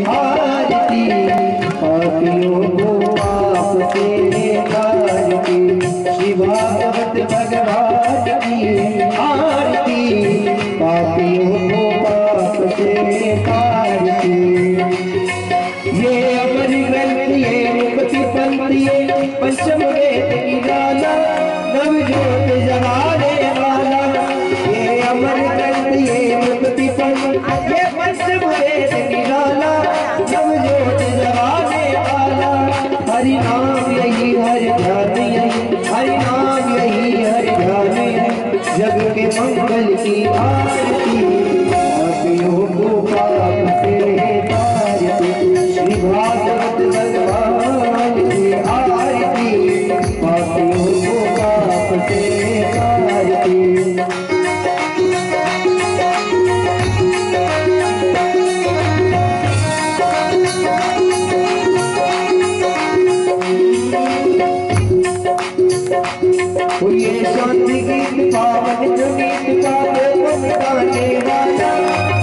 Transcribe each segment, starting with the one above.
आरती पापियों को आपसे आरती श्री भागवत भगवान की आरती पापियों को आपसे आरती। ये अमर ग्रंथ ये मुक्ति पंथ ये पंचम वेद की गाना नवजोत जगाने वाला। ये अमर ग्रंथ ये मुक्ति पंथ ये पंचम वेद की गाना नवजोत जगाने वाला। हरि नाम यही हरि ध्यान यही हरि नाम यही हरि ध्यान यही जग के मंगल की आरती पापियों को पाप से तारती श्री भागवत भगवान की आरती पापियों को पाप से तारती। ये शांति गीत पावन जो गीत पापों को मिटाने वाला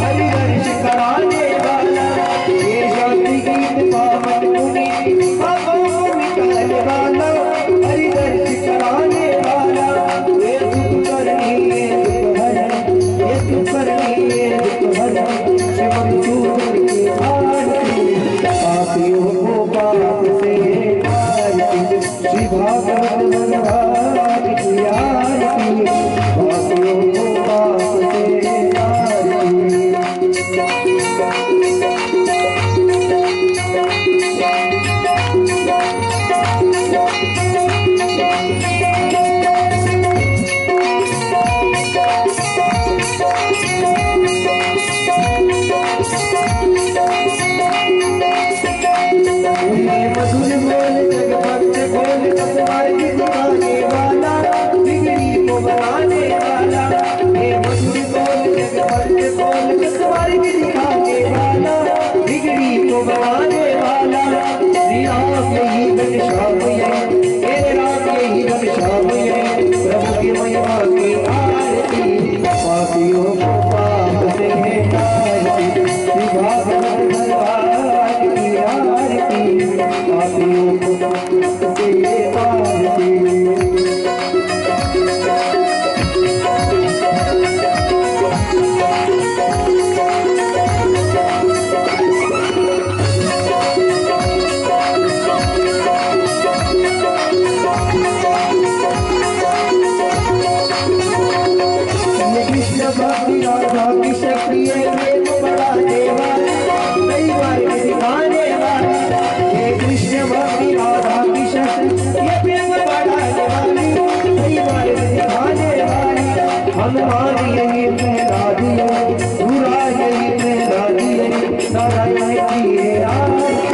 हरि दर्श कराने वाला। ये शांति गीत पावन जो गीत पापों को मिटाने वाला हरि दर्श कराने वाला। ये दुख करनी ये दुख हरण ये दुख करनी ये दुख हरण श्री मधुसूदन की आरती पापियों को पाप से आरती श्री भागवत भगवान की आरती पापियों को पाप से आरती। मधुर बोल जग भक्त बोल सतवार की दिखाने वाला बिगड़ी को बनाने वाला। ये मधुर बोल जग भक्त बोल सतवार की दिखाने वाला बिगड़ी को बनाने वाला। श्री राम यही घनश्याम है तेरे राम यही घनश्याम है प्रभु की महिमा की आरती पापियों को पाप से तारती श्री भागवत भगवान की आरती पापियों को पाप से तारती। भक्ति राधा की शक्ति है प्रेम बढ़ाने वाली नई मार्ग दिखाने वाली। ये कृष्ण भक्ति राधा की शक्ति ये प्रेम बढ़ाने वाली नई मार्ग दिखाने वाली। हनुमान यही पहला दिए पूरा यही पहला दिए नारायण की ये आरती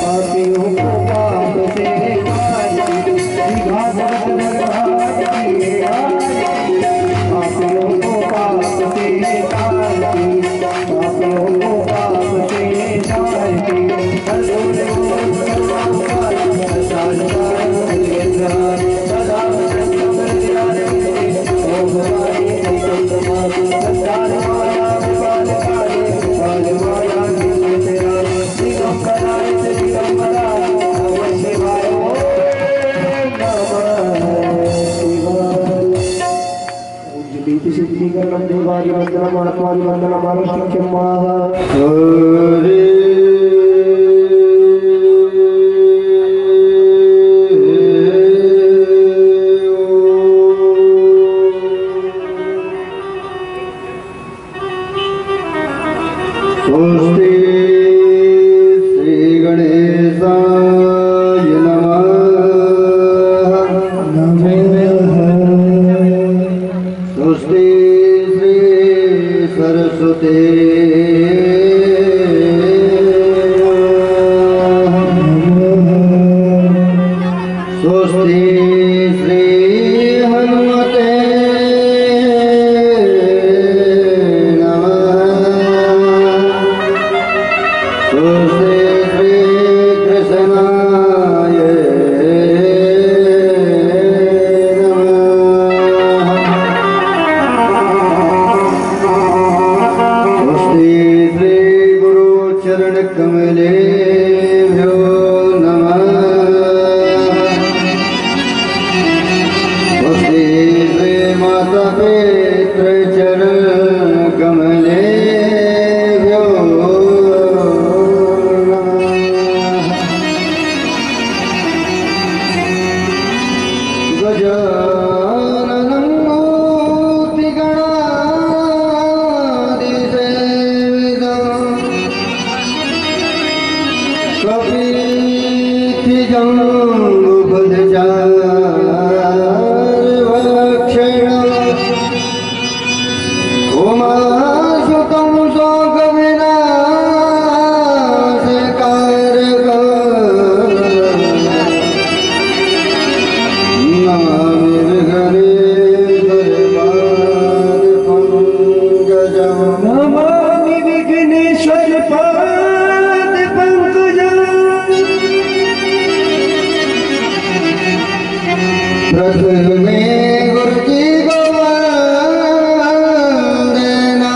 पापियों को पाप से तारती श्री भागवत भगवान की ये आरती पापियों को पाप से तारती पापियों को पाप से तारती। सिद्धि कर्म देवारी वंदनम आत्मारी वंदनम आरुष्टिक्यम हरे गजाननं मूर्तिगणाधिसेवितं कपित्थिजम्बुफलचारुभक्षणं उमासुतं शोकविनाशकारकं नमामि विघ्नेश्वर पाद पंकजं प्रथमे गुरुजी को वंदना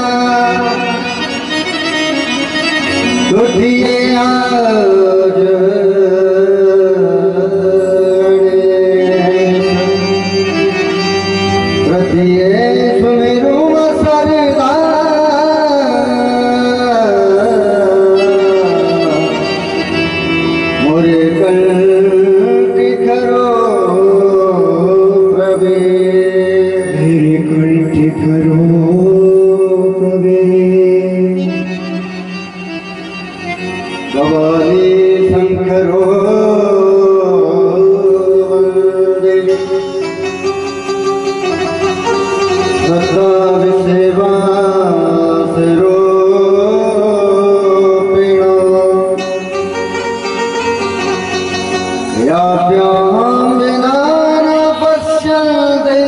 उठिए आज प्रतिये सुमिरु सरदा मोरे कंठ खरो प्रभे मेरे कंठ खरो प्रभे भवानी शंकरो वंदे सदा विसेवा सिरोपिणो याभ्यां विना न पश्यन्ते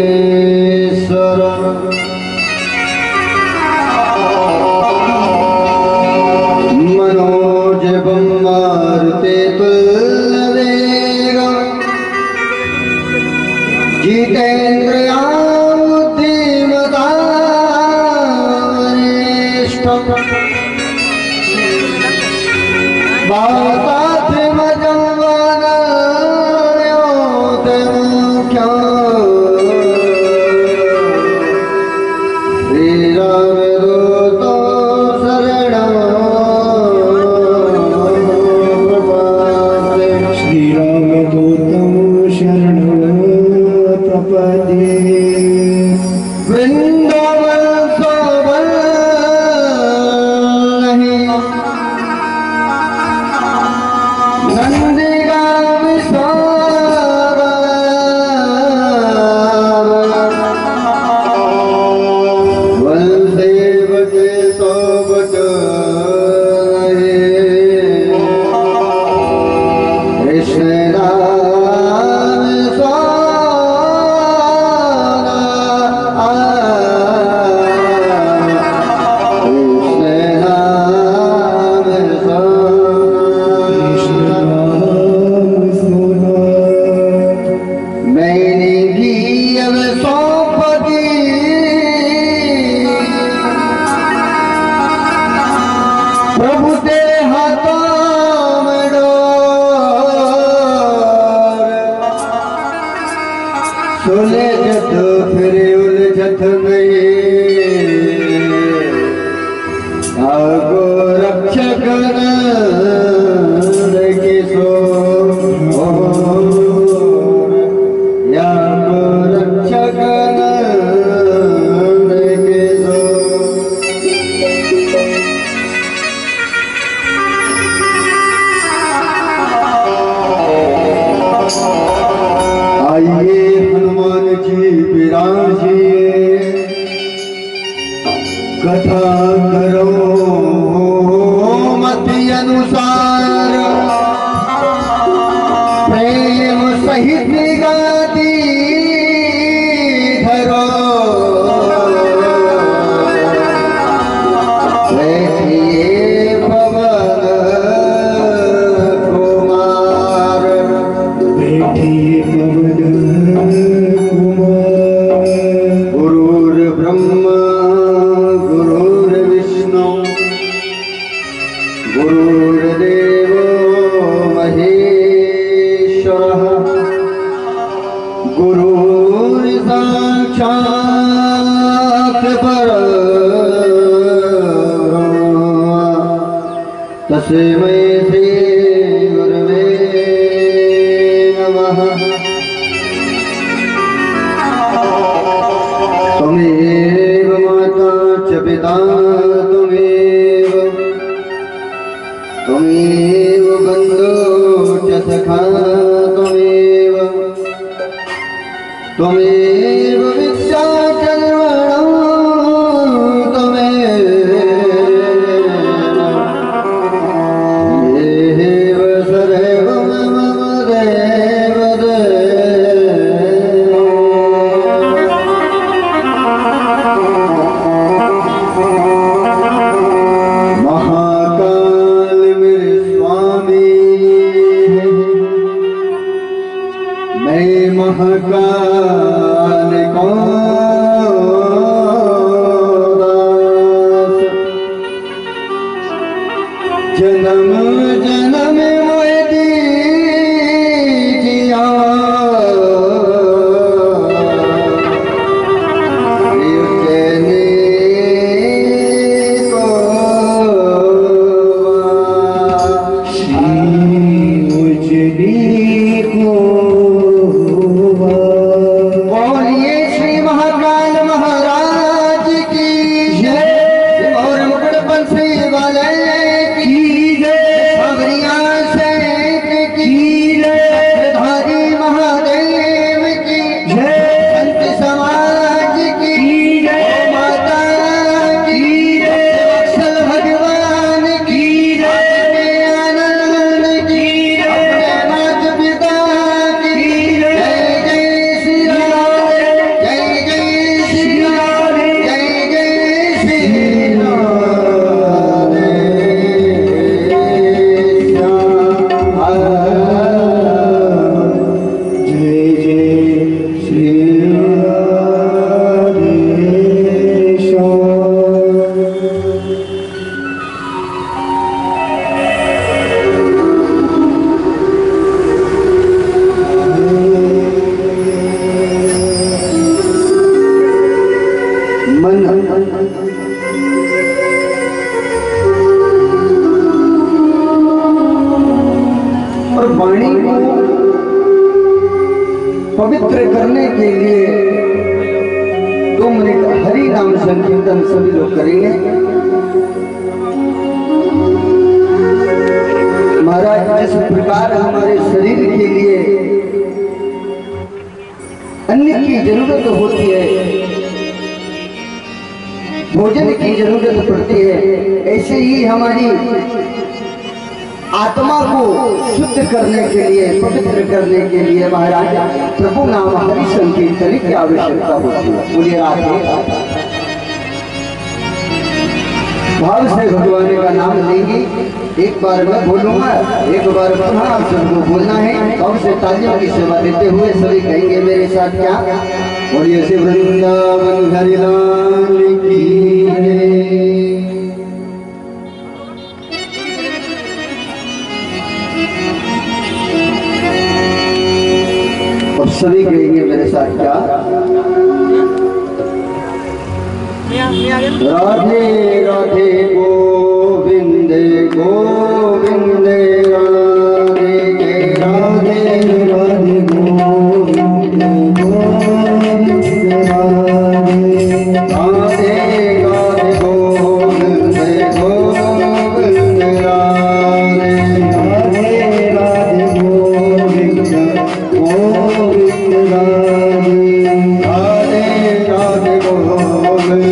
सिद्ध्यासान्तमेश्वर मनोजवं मारुते तुल्यवेगं जितेन्द्रियां बुद्धिमतां वातात्मजं वनयोतमुख्यं श्रीरामदूतो शरणं प्रपद्ये श्रीरामदूतं शरणं प्रपद्ये वृन्दावन सोवल नहीं नंदीगाम वलदेव के सोबत कृष्ण राम मैंने की अब सौंपती प्रभु के हाथों में डोर सुलझत फिर उलझत नहीं आगो रक्षक की सो रक्षक के सो आइए हनुमान जी विराजिए कथा करो मति अनुसार प्रेम सहित गाती धरो बैठिए पवन कुमार बैठिए पवन कुमार गुरुर् ब्रह्मा गुरुर्विष्णु गुरुर्देव तस्मै श्री गुरवे नमः। त्वमेव माता च पिता त्वमेव बन्धुः च सखा त्वमेव विद्या च निर्वाणं त्वमेव सर्वं मम देव महाकाल मेरे स्वामी मैं महाकाल को दास जन्म जन्म मोहे दीजिया और वाणी को पवित्र करने के लिए 2 मिनट हरि नाम संकीर्तन सभी लोग करेंगे। महाराज जिस प्रकार हमारे शरीर के लिए अन्न की जरूरत होती है, भोजन की जरूरत पड़ती है, ऐसे ही हमारी आत्मा को शुद्ध करने के लिए, पवित्र करने के लिए महाराज प्रभु नाम हरि संकीर्तन की आवश्यकता होती है। बोलिए राधे भाव से भगवान का नाम लेंगे। एक बार मैं बोलूंगा, एक बार पुनः आप सबको बोलना है। भाव से तालियों की सेवा देते हुए सभी कहेंगे मेरे साथ क्या? बोलिए श्री वृंदावन हरि लाल की जय। और सभी कहेंगे मेरे साथ क्या? राधे राधे गोविंद गोविंद राधे राधे राधे गोविंद गोविंद राधे राधे राधे गोविंद गोविंद राधे राधे राधे गोविंद गोविंद राधे राधे राधे गोविंद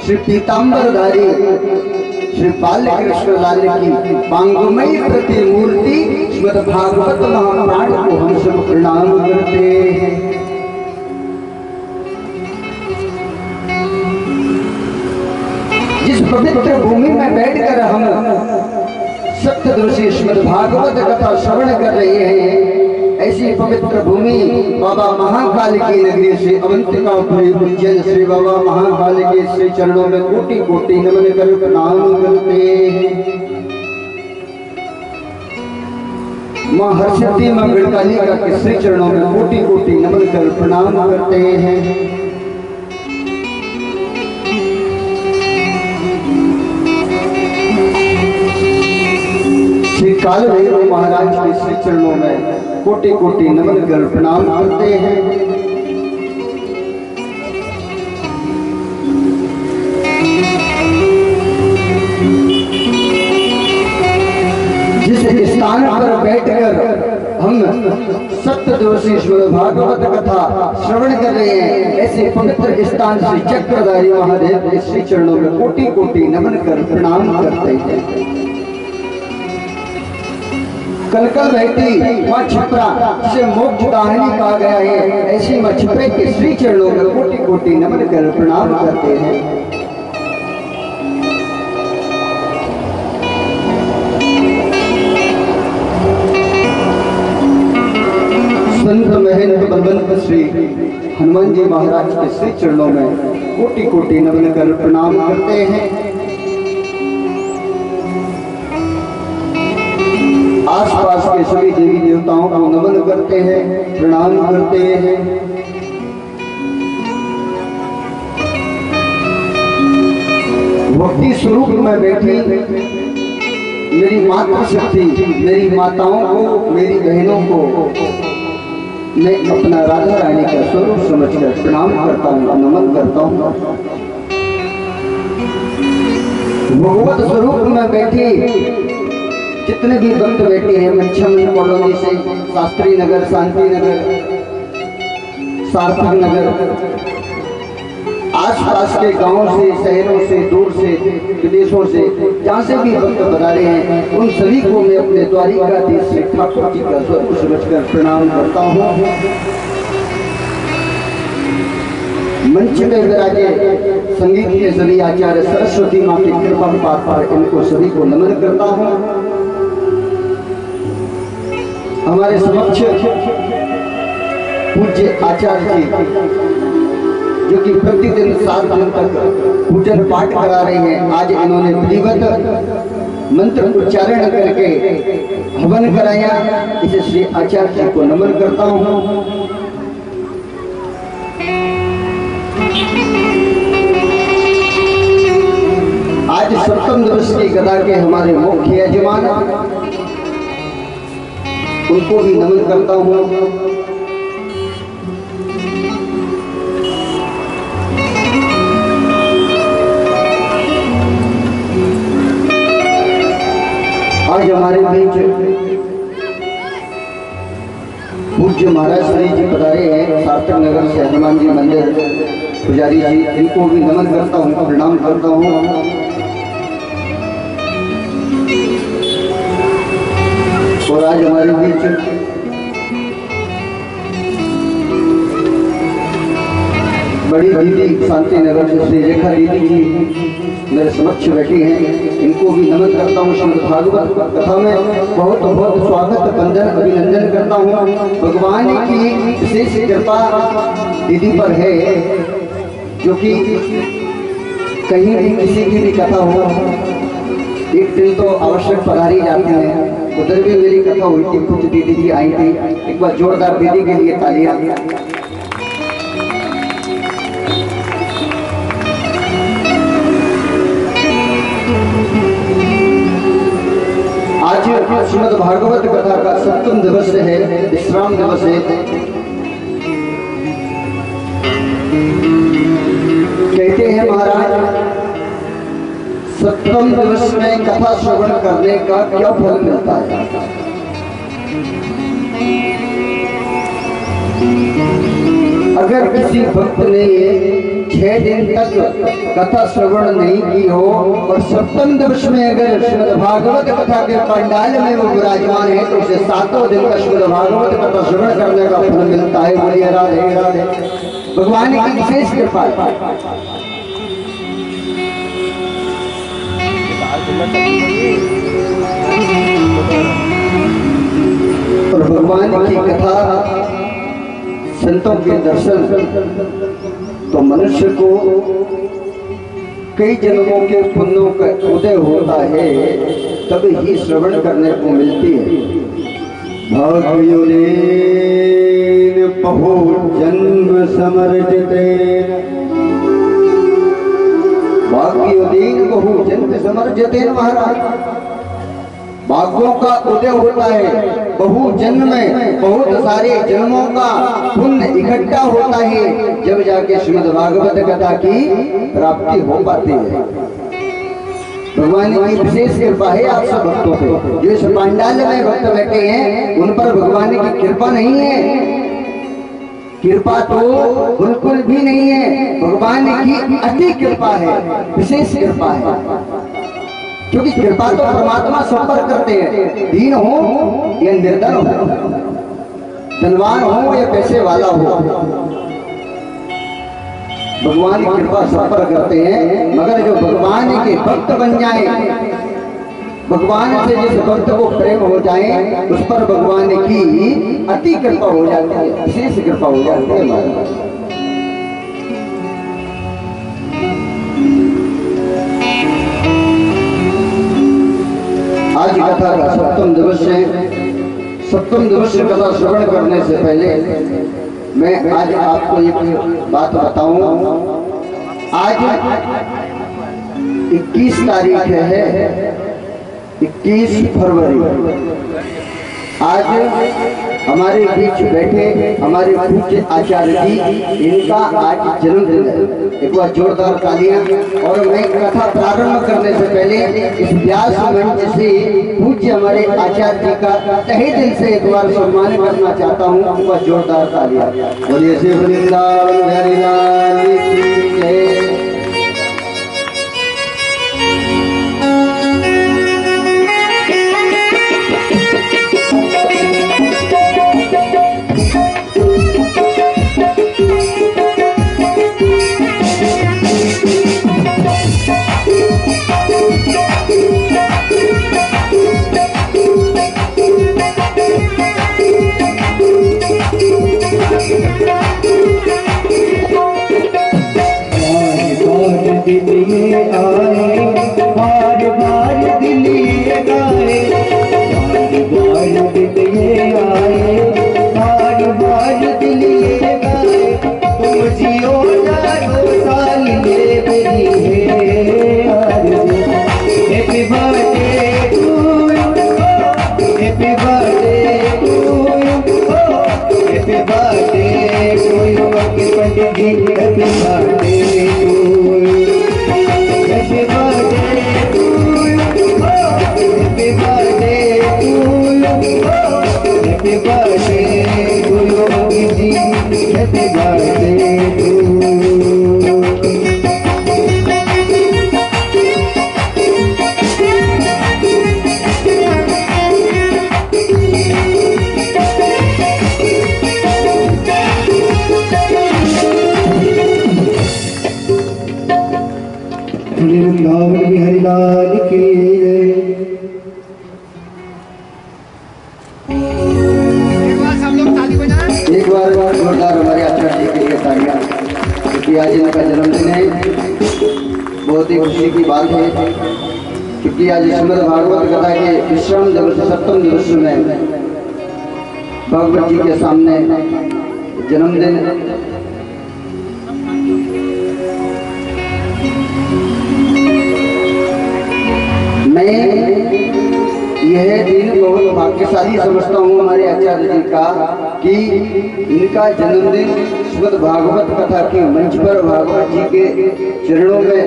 श्री पीतांबरधारी श्री बालकृष्ण लाल की पांगमयी प्रतिमूर्ति श्रीमद भागवत महापुराण को हम सब प्रणाम करते हैं। जिस पवित्र भूमि में बैठकर हम सप्तदर्शी श्रीमद भागवत कथा श्रवण कर रहे हैं, ऐसी पवित्र भूमि बाबा महाकाल की नगरी से अवंतिकापुरी उज्जैन श्री बाबा महाकाल के श्री चरणों में कोटि कोटि नमन कर प्रणाम करते हैं। मां हरसिद्धि मां गढ़कालिका के श्री चरणों में कोटि कोटि नमन कर प्रणाम करते हैं। श्री काल भैरव महाराज के श्री चरणों में कोटि कोटि नमन कर प्रणाम करते हैं। जिस स्थान पर बैठकर हम सप्तदिवसीय श्रीमद् भागवत कथा श्रवण कर रहे हैं, ऐसे पवित्र स्थान श्री चक्रधारी महादेव के श्री चरणों में कोटि कोटि नमन कर प्रणाम करते हैं। कलकल बहती मां छिपरा से मोक्ष दाहिनी कहा गया है, ऐसी मां छिपरे के श्री चरणों में कोटि कोटि नमन कर प्रणाम करते हैं। संत महेंद्र बलवंत श्री हनुमान जी महाराज के श्री चरणों में कोटि कोटि नमन कर प्रणाम करते हैं। आसपास के सभी देवी देवताओं को नमन करते हैं, प्रणाम करते हैं। भक्ति स्वरूप में बैठी मेरी मातृशक्ति, मेरी माताओं को, मेरी बहनों को मैं अपना राधा रानी का स्वरूप समझकर प्रणाम करता हूँ, नमन करता हूँ। भगवत स्वरूप में बैठी जितने भी भक्त बैठे हैं, मंचमन कॉलोनी से शास्त्री नगर, शांति नगर, सार्थक नगर, आसपास के गांवों से, शहरों से, दूर से, विदेशों से, जहाँ से भी भक्त बना रहे हैं, उन सभी को मैं अपने द्वारिकाधीश से ठाकुर जी का स्वरूप समझकर प्रणाम करता हूँ। मंच में विराजे संगीत के सभी आचार्य सरस्वती माँ की कृपा पात्र, इनको सभी को नमन करता हूँ। हमारे समक्ष पूज्य आचार्य जी जो कि प्रतिदिन 7 दिन तक पूजन पाठ करा रहे हैं, आज इन्होंने विधिवत मंत्र उच्चारण करके हवन कराया। इसे श्री आचार्य जी को नमन करता हूँ। आज सप्तम दिवस की गदा के हमारे मुख्य यजमान, उनको भी नमन करता हूँ। आज हमारे बीच पूज्य महाराज श्री जी पधारे हैं, सार्थक नगर से हनुमान जी मंदिर पुजारी जी, इनको भी नमन करता हूँ, प्रणाम करता हूँ। और आज हमारे बीच बड़ी दीदी शांति नगर से श्री रेखा दीदी जी मेरे समक्ष बैठी हैं, इनको भी नमन करता हूँ। श्रीमद् भागवत कथा में बहुत बहुत स्वागत, वंदन, अभिनंदन करता हूँ। भगवान की विशेष कृपा दीदी पर है, जो कि कहीं भी किसी की भी कथा हो, एक दिन तो आवश्यक पधारी जाती है। उधर भी मेरी कथा हुई थी, कुछ दीदी जी आई थी, एक बार जोरदार दीदी के लिए तालियां। आज श्रीमद् भागवत कथा का 7वां दिवस है, विश्राम दिवस है। कहते हैं महाराज, 7वें दिवस में कथा श्रवण करने का क्या फल मिलता है? अगर किसी भक्त ने 6 दिन तक कथा श्रवण नहीं की हो और 7वें दिवस में अगर श्रीमद् भागवत कथा के पंडाल में वो विराजमान है, तो उसे 7वें दिन का श्रीमद् भागवत कथा श्रवण करने का फल मिलता है। बोलिए राधे राधे। भगवान की विशेष कृपा। और भगवान की कथा, संतों के दर्शन तो मनुष्य को कई जन्मों के पुण्यों का उदय होता है, तभी ही श्रवण करने को मिलती है। भाग्योदीन बहु जन्म समर्जिते, भाग्योदीन बहु जन्म समर्जिते। महाराज, भाग्यों का उदय होता है, बहु जन्म में बहुत सारे जन्मों का पुण्य इकट्ठा होता है, जब जाके श्रीमद् भागवत कथा की प्राप्ति हो पाती है। भगवान की विशेष कृपा है आप सब भक्तों पे। जो इस पंडाल में भक्त बैठे हैं, उन पर भगवान की कृपा नहीं है, कृपा तो बिल्कुल भी नहीं है। भगवान की अति कृपा है, विशेष कृपा है। क्योंकि कृपा तो परमात्मा सब पर करते हैं, दीन हो या निर्धन हो, धनवान हो या पैसे वाला हो, भगवान की कृपा सब पर करते हैं। मगर जो भगवान के भक्त बन जाए, भगवान से जिस भक्त को प्रेम हो जाए, उस पर भगवान की अति कृपा हो जाती है, विशेष कृपा हो जाती है। दिवस है। सप्तम दिवस कथा श्रवण करने से पहले मैं आज आपको एक बात बताऊं। आज 21 तारीख है, 21 फरवरी। आज हमारे बीच बैठे हमारे पूज्य आचार्य जी, इनका आज जन्मदिन है। एक बार जोरदार तालियां। और मैं कथा प्रारंभ करने से पहले इस व्यास मंच से पूज्य हमारे आचार्य जी का तहे दिल से एक बार सम्मान करना चाहता हूँ। एक बार जोरदार तालियां। बोलिए श्री वृंदावन बिहारी लाल की जय। वृंदावन बिहारी लाल की जय। एक बार जोरदार हमारे आचार्य जी के लिए तालियां, क्योंकि आज इनका जन्मदिन है। बहुत ही खुशी की बात है, क्योंकि आज श्रीमद् भागवत कथा के विश्राम दिवस सप्तम दिवस में भगवत जी के सामने जन्मदिन मैं यह दिन बहुत भाग्यशाली समझता हूँ हमारे आचार्य जी का, कि इनका जन्मदिन श्रीमद् भागवत कथा के मंच पर भागवत जी के चरणों में,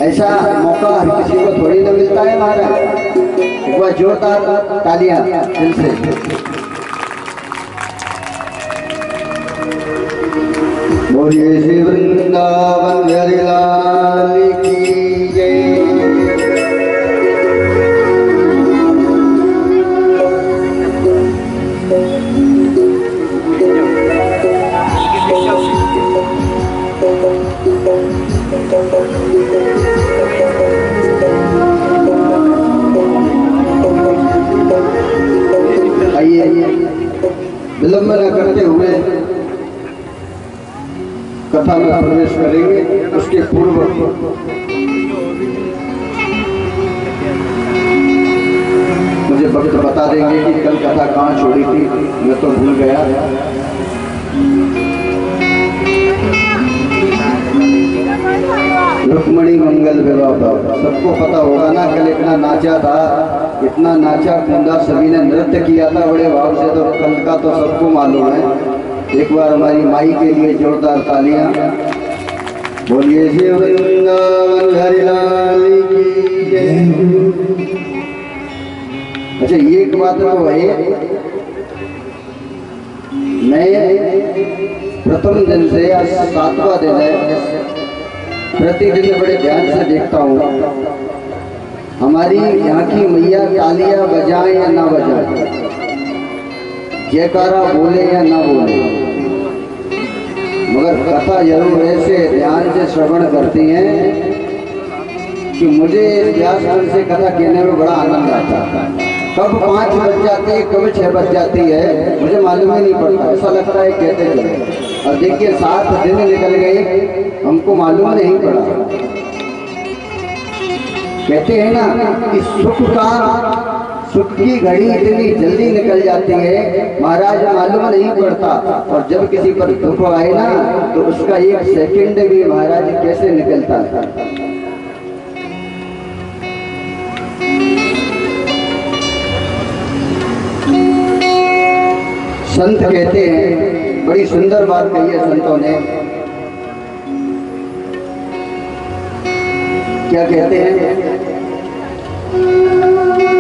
ऐसा मौका हर किसी को थोड़ी ना मिलता है महाराज। एक बार जोरदार तालियां दिल से। बोलिए श्री वृंदावन बिहारी लाल की जय। आइए विलंब न करते हुए कथा में प्रवेश करेंगे। उसके पूर्व मुझे भक्त बता देंगे कि कल कथा कहाँ छोड़ी थी, मैं तो भूल गया। रुक्मणी मंगल विवाह, सबको पता होगा ना, कल इतना नाचा था, इतना नाचा कूदा, सभी ने नृत्य किया था बड़े भाव से, तो कल का तो सबको मालूम है। एक बार हमारी माई के लिए जोरदार तालियां। बोलिए श्री वृंदावन बिहारी लाल की जय। अच्छा, ये एक बात तो है, मैं प्रथम दिन से आज 7वां दिन है, प्रतिदिन बड़े ध्यान से देखता हूँ हमारी यहाँ की मैया तालियां बजाएं या ना बजाएं, जयकारा बोले या ना बोले, मगर कथा जरूर ऐसे ध्यान से श्रवण करती हैं कि मुझे व्यास मंच से कथा कहने में बड़ा आनंद आता है। कब 5 बज जाती है, कब 6 बज जाती है, मुझे मालूम ही नहीं पड़ता, ऐसा लगता है कहते चले। और देखिए 7 दिन निकल गए, हमको मालूम नहीं पड़ा। कहते हैं ना कि सुख की घड़ी इतनी जल्दी निकल जाती है महाराज, मालूम नहीं पड़ता। और जब किसी पर दुख आए ना तो उसका एक सेकंड भी महाराज कैसे निकलता है। संत कहते हैं, बड़ी सुंदर बात कही है संतों ने। क्या कहते हैं?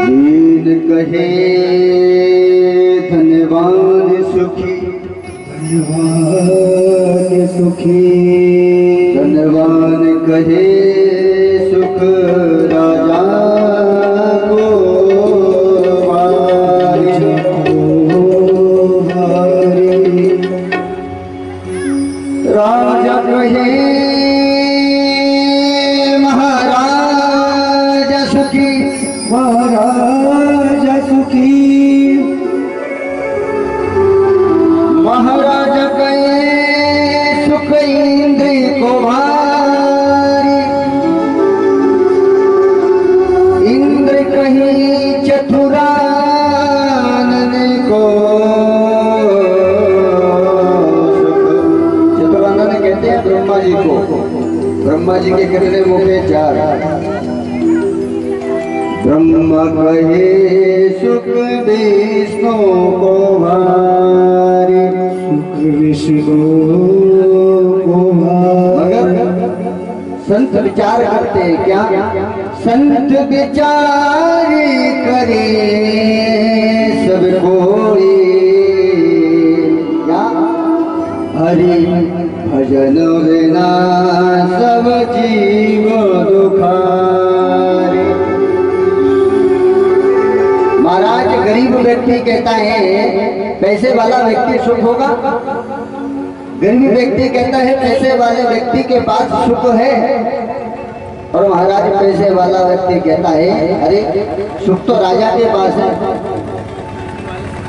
दीन कहे धनवान सुखी, धनवान सुखी, धनवान कहे सुख राजा को राजा कहे महाराज सुखी, महाराज सुखी, महाराज कहे सुख इंद्र को भारी, इंद्र कहीं चतुरानन को। ब्रह्मा जी को, ब्रह्मा जी के कितने मुखे? 4। ब्रह्मा कहे सुख विष्णु को भारी, सुख विष्णु को भारी। मगर संत विचार करते हैं क्या? संत विचार करे सब कोई, क्या? हरि भजन बिना सब जीव दुखारे। महाराज गरीब व्यक्ति कहता है पैसे वाला व्यक्ति सुख होगा, गरीब व्यक्ति कहता है पैसे वाले व्यक्ति के पास सुख है, और महाराज पैसे वाला व्यक्ति कहता है अरे सुख तो राजा के पास है।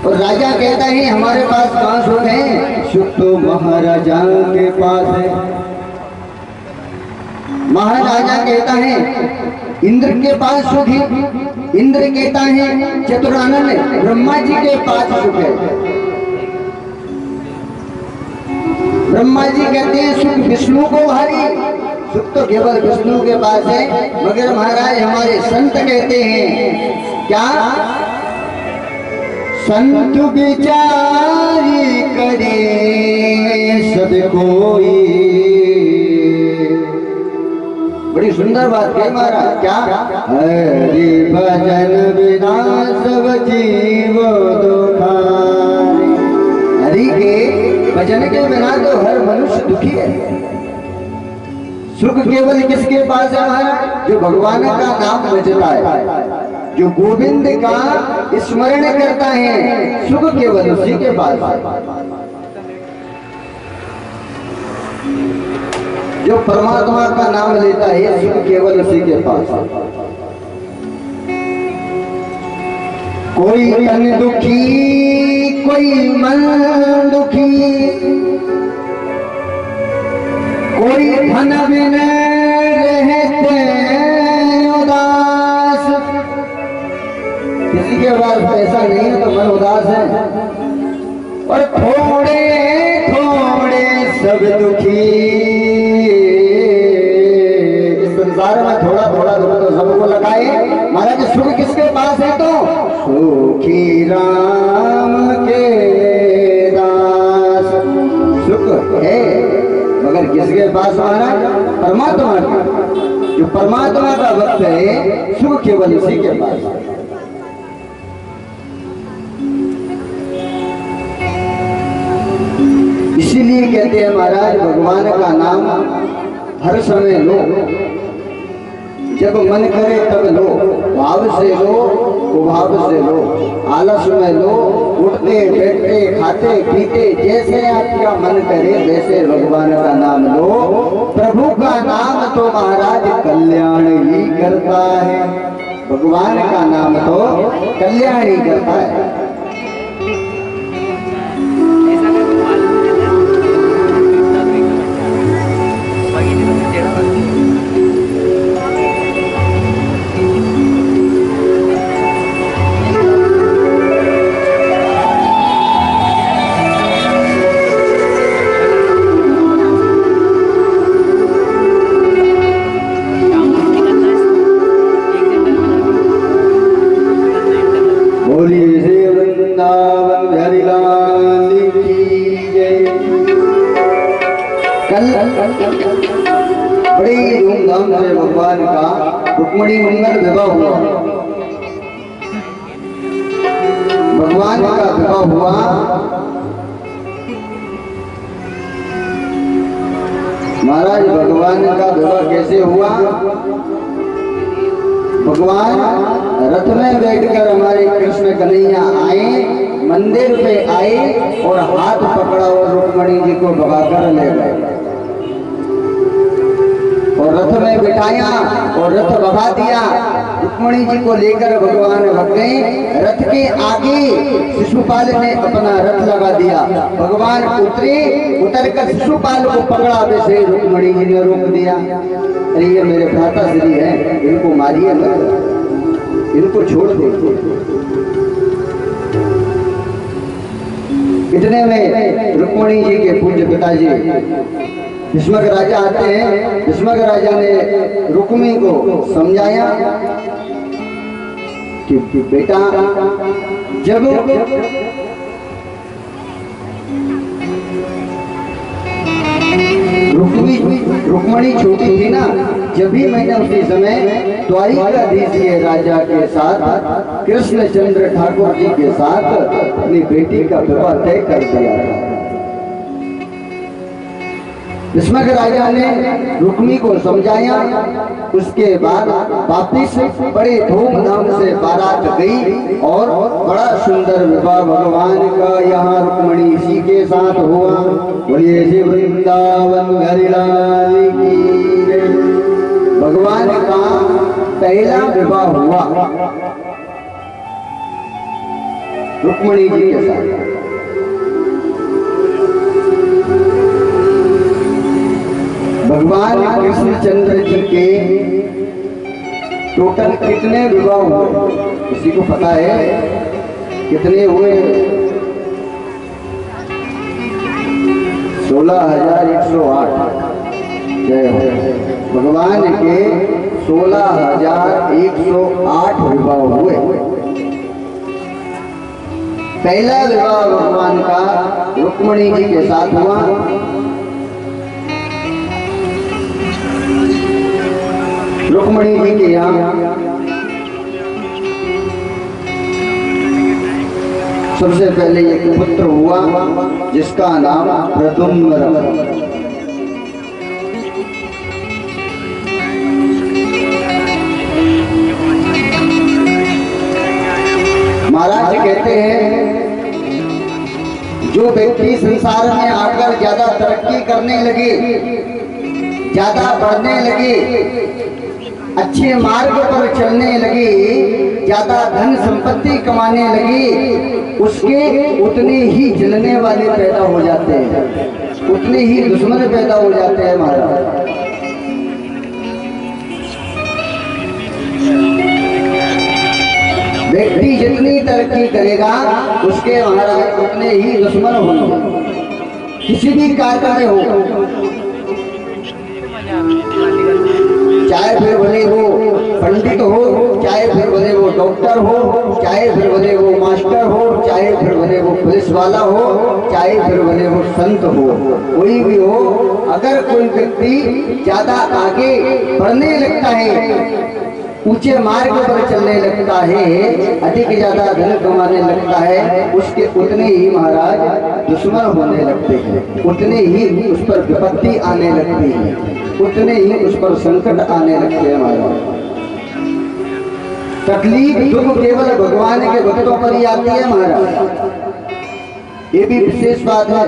और राजा कहता है हमारे पास कहाँ सुख है? सुख तो महाराजा के पास है। महाराजा कहता है इंद्र के पास सुख है, इंद्र कहता है चतुरानन ब्रह्मा जी के पास सुख है। ब्रह्मा जी कहते हैं सुख विष्णु को भारी, सुख तो केवल विष्णु के पास है। मगर महाराज हमारे संत कहते हैं क्या? संत विचारी करे सब कोई। बड़ी सुंदर बात है महाराज। क्या? हरि भजन बिना सब जीव दुखारी। हरि के भजन के बिना तो हर मनुष्य दुखी है। सुख केवल किसके पास है महाराज? जो भगवान का नाम बजता है, जो गोविंद का स्मरण करता है, सुख केवल उसी के पास है। जो परमात्मा का नाम लेता है, सुख केवल उसी के पास है। कोई तन दुखी, कोई मन दुखी, कोई धन बिन रहते उदास। किसी के पास पैसा नहीं है तो मन उदास है, और थोड़े थोड़े सब दुखी। इस संसार में थोड़ा थोड़ा दुख तो सबको लगाए। महाराज सुख किसके पास है? तो सुखी राम के दास। सुख है मगर किसके पास महाराज? परमात्मा का। जो परमात्मा का भक्त है, सुख केवल उसी के पास है। इसीलिए कहते हैं महाराज भगवान का नाम हर समय लो, जब मन करे तब लो, भाव से लो, कुभाव से लो, आलस में लो, उठते बैठते खाते पीते जैसे आपका मन करे वैसे भगवान का नाम लो। प्रभु का नाम तो महाराज कल्याण ही करता है। भगवान का नाम तो कल्याण ही करता है। कल बड़ी धूमधाम से भगवान का रुक्मिणी मंगल विवाह हुआ। भगवान का विवाह हुआ। महाराज भगवान का विवाह कैसे हुआ? भगवान रथ में बैठकर हमारे कृष्ण कन्हैया आए, मंदिर पे आए और हाथ पकड़ा और रुक्मिणी जी को भगाकर ले गए और रथ में बिठाया और रथ भगा दिया। रुक्मिणी जी को लेकर भगवान भग गए। रथ के आगे शिशुपाल ने अपना रथ लगा दिया। भगवान उतरकर शिशुपाल को पकड़ा, वैसे रुक्मिणी जी ने रोक दिया। अरे ये मेरे भ्राता श्री है, इनको मारिए मत, इनको छोड़ दो। इतने में रुक्मिणी जी के पूज्य पिताजी भीष्मक राजा आते हैं। भीष्मक राजा ने रुक्मी को समझाया कि बेटा जब रुक्मिणी छोटी थी ना, जब भी मैंने उसी समय द्वारिकाधीश राजा के साथ कृष्णचंद्र ठाकुर जी के साथ अपनी बेटी का विवाह तय कर दिया था। भीष्मक राजा ने रुक्मी को समझाया। उसके बाद वापिस बड़े धूमधाम से बारात गई और बड़ा सुंदर विवाह भगवान का यहाँ रुक्मिणी जी के साथ हुआ। बोलिए श्री वृंदावन हरि लाल की जय। भगवान का पहला विवाह हुआ रुक्मिणी जी के साथ। भगवान कृष्णचंद्र जी के टोटल कितने विवाह हुए किसी को पता है? कितने हुए? 16,108। जय हो। भगवान के 16,108 विवाह हुए। पहला विवाह भगवान का रुक्मिणी जी के साथ हुआ। रुक्मिणी जी के यहाँ सबसे पहले एक पुत्र हुआ जिसका नाम प्रद्युम्न। महाराज कहते हैं जो व्यक्ति संसार में आकर ज्यादा तरक्की करने लगे, ज्यादा बढ़ने लगे, अच्छे मार्ग पर चलने लगे, ज्यादा धन संपत्ति कमाने लगे, उसके उतने ही जलने वाले पैदा हो जाते हैं, उतने ही दुश्मन पैदा हो जाते हैं। महाराज व्यक्ति जितनी तरक्की करेगा उसके महाराज उतने ही दुश्मन होंगे। किसी भी कार्य में हो, चाहे फिर भले वो पंडित हो, चाहे फिर भले वो डॉक्टर हो, चाहे फिर भले वो मास्टर हो, चाहे फिर भले वो पुलिस वाला हो, चाहे फिर भले वो संत हो, कोई भी हो, अगर कोई व्यक्ति ज्यादा आगे बढ़ने लगता है, ऊंचे मार्ग पर चलने लगता है, अधिक ज्यादा धन कमाने लगता है, उसके उतने ही महाराज दुश्मन होने लगते हैं, उतने ही उस पर विपत्ति आने लगती है, उतने ही उस पर संकट आने लगते हैं। महाराज तकलीफ दुख केवल भगवान के भक्तों पर ही आती है। महाराज ये भी विशेष बात है,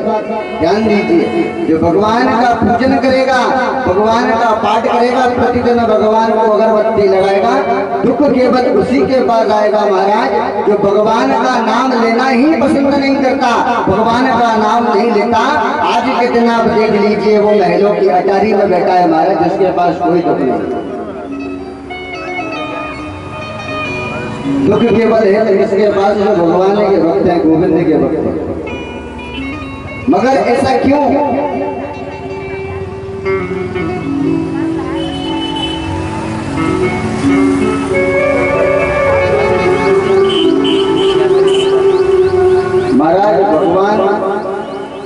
ध्यान दीजिए। जो भगवान का पूजन करेगा, भगवान का पाठ करेगा, प्रतिदिन भगवान को अगरबत्ती लगाएगा, दुख केवल उसी के पास आएगा। महाराज जो भगवान का नाम लेना ही पसंद नहीं करता, भगवान का नाम नहीं लेता, आज के दिन आप देख लीजिए वो महलों की अटारी में बैठा है महाराज, जिसके पास कोई दुख नहीं। दुख केवल है जिसके पास जो भगवान के भक्त हैं, गोविंद के भक्त हैं। मगर ऐसा क्यों? महाराज भगवान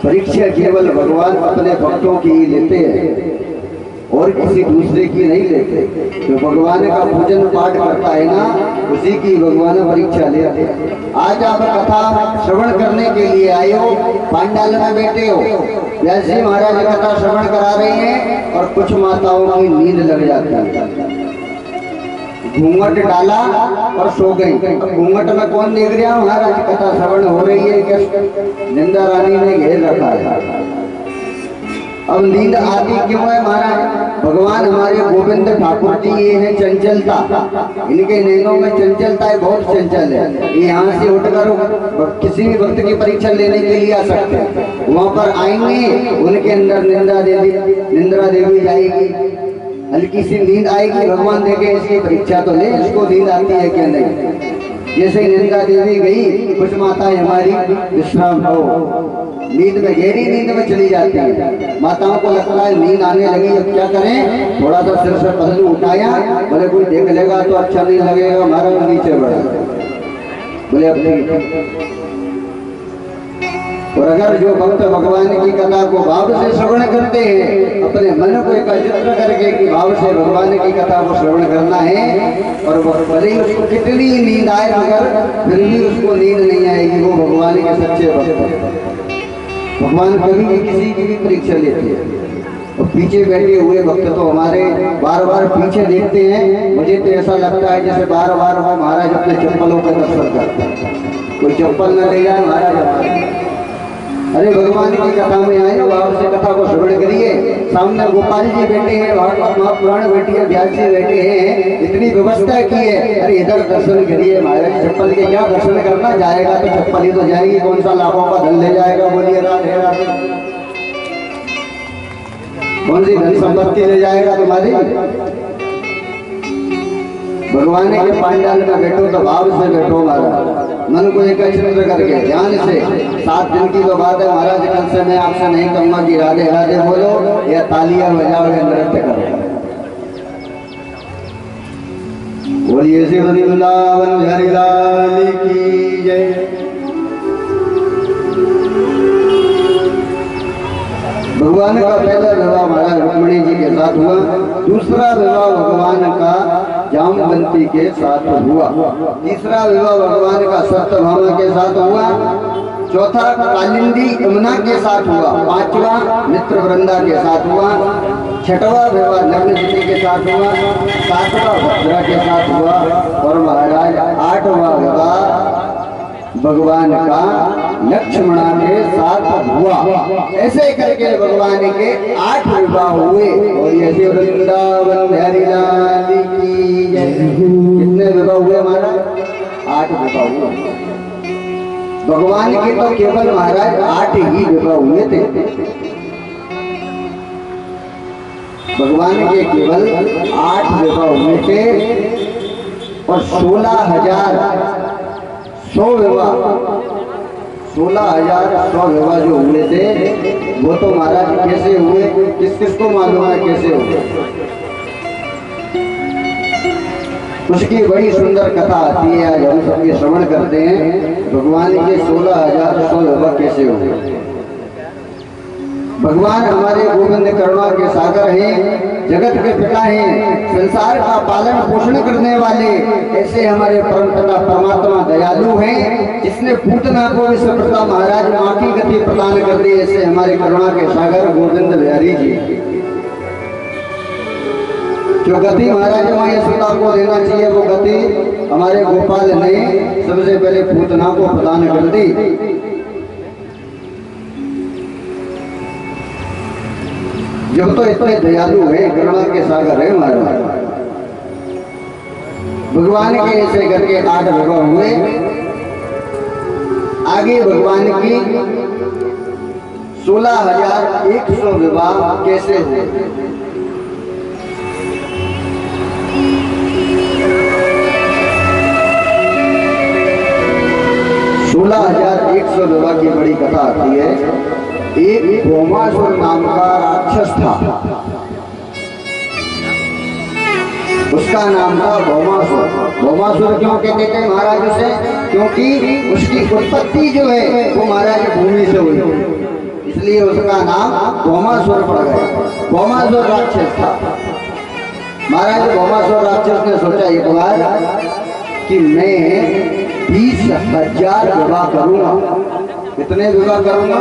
परीक्षित परीक्षा केवल भगवान अपने भक्तों की ही लेते हैं और किसी दूसरे की नहीं लेते। जो भगवान का पूजन पाठ करता है ना, उसी की भगवान परीक्षा लेते हैं। आज आप कथा श्रवण करने के लिए आए हो, पांडाल में बैठे हो, व्यास जी महाराज कथा श्रवण करा रहे हैं और कुछ माताओं की नींद लग जाती है। घूंघट डाला और सो गई। घूंघट में कौन देख रहा है? महाराज कथा श्रवण हो रही है कि निंदा रानी ने घेर रखा है। अब नींद आती क्यों है महाराज? भगवान हमारे गोविंद ठाकुर जी ये है चंचलता, इनके नैनों में चंचलता है, बहुत चंचल है। ये यहाँ से उठकर किसी भी भक्त की परीक्षा लेने के लिए आ सकते हैं। वहाँ पर आएंगे, उनके अंदर निंद्रा देवी जाएगी, हल्की सी नींद आएगी। भगवान देखे इसकी परीक्षा तो ले, इसको नींद आती है क्या नहीं। जैसे ही निंदा देवी गई, कुछ माताएं हमारी विश्राम हो, नींद में, गहरी नींद में चली जाती है। माताओं को लगता है नींद आने लगी, अब क्या करें? थोड़ा सा सिर से पहलू उठाया, बोले कोई देख लेगा तो अच्छा नहीं लगेगा, हमारा नीचे बढ़ा। बोले अब और अगर जो भक्त भगवान की कथा को भाव से श्रवण करते हैं, अपने मन को एकत्रित करके कि भाव से भगवान की कथा को श्रवण करना है, और भले ही उसको कितनी नींद आए मगर फिर भी उसको नींद नहीं आएगी, वो भगवान के सच्चे भक्त। भगवान कभी भी किसी की भी परीक्षा लेते हैं। और पीछे बैठे हुए भक्त तो हमारे बार बार पीछे देखते हैं। मुझे तो ऐसा लगता है जैसे बार बार वो महाराज अपने चप्पलों का दर्शन करते हैं। कोई चप्पल न ले जाए महाराज हमारे। अरे भगवान की कथा में आए, भाव से कथा को श्रवण करिए। सामने गोपाल जी बैठे हैं, भागवत महापुराण बैठी है, व्यास जी बैठे हैं, इतनी व्यवस्था की है। अरे इधर दर्शन करिए महाराज। चप्पल के क्या दर्शन करना, जाएगा तो चप्पल ही तो जाएगी, कौन सा लाखों का धन ले जाएगा? बोलिए राधे राधे। कौन सी धन संपत्ति ले जाएगा तुम्हारी? भगवान के पांडाल में बैठो तो भाव से बैठो महाराज, मन को एकत्रित करके ध्यान से। 7 दिन की तो बात है महाराज, कल से मैं आपसे नहीं कहूँगा कि राधे राधे बोलो या तालियां बजाओ या नृत्य करो। बोलिए श्री वृंदावन बिहारी लाल की जय। भगवान का पहला विवाह महाराज रुक्मिणी जी के साथ हुआ। दूसरा विवाह भगवान का जामवंती के साथ हुआ। तीसरा विवाह भगवान का सत्यभामा के साथ हुआ। चौथा कालिंदी यमुना के साथ हुआ। पांचवा मित्र वृंदा के साथ हुआ। छठवा विवाह नग्नजिति के साथ हुआ। सातवां भद्रा के साथ हुआ। और महाराज 8वां विवाह भगवान का लक्ष्मणा के साथ हुआ। ऐसे करके भगवान के 8 विवाह हुए। और ये वृंदावन बिहारी लाल की जय। कितने विवाह हुए महाराज? 8 विवाह हुए। भगवान के तो केवल महाराज 8 ही विवाह हुए थे। भगवान के केवल 8 विवाह हुए थे। और 16,100 विवाह 16,100 विवाह जो हुए थे, वो तो महाराज कैसे हुए, किस किस को मालूम है कैसे हुए? उसकी बड़ी सुंदर कथा आती है, आज हम सबके श्रवण करते हैं। भगवान के 16,100 विवाह कैसे हुए। भगवान हमारे गोविंद करुणा के सागर हैं, जगत के पिता हैं, संसार का पालन पोषण करने वाले। ऐसे हमारे परम पिता परमात्मा दयालु हैं, जिसने पूतना को विश्व पिता महाराज माँ की गति प्रदान कर दी। ऐसे हमारे करुणा के सागर गोविंद बिहारी जी, जो गति महाराज माँ यशोदा को देना चाहिए, वो गति हमारे गोपाल ने सबसे पहले पूतना को प्रदान कर दी। जब तो इतने दयालु है, करुणा के सागर है महाराज। भगवान के ऐसे करके 8 विवाह हुए। आगे भगवान की 16,100 विवाह कैसे हुए। 16,100 विवाह की बड़ी कथा आती है। एक भौमासुर नाम का राक्षस था, उसका नाम था भौमासुर। भौमासुर क्यों कहते थे महाराज उसे? क्योंकि उसकी उत्पत्ति जो है वो महाराज भूमि से हुई, इसलिए उसका नाम भौमासुर पड़ गया। भौमासुर राक्षस था। महाराज भौमासुर राक्षस ने सोचा एक बार कि मैं 20,000 विवाह करूंगा। कितने विवाह करूंगा?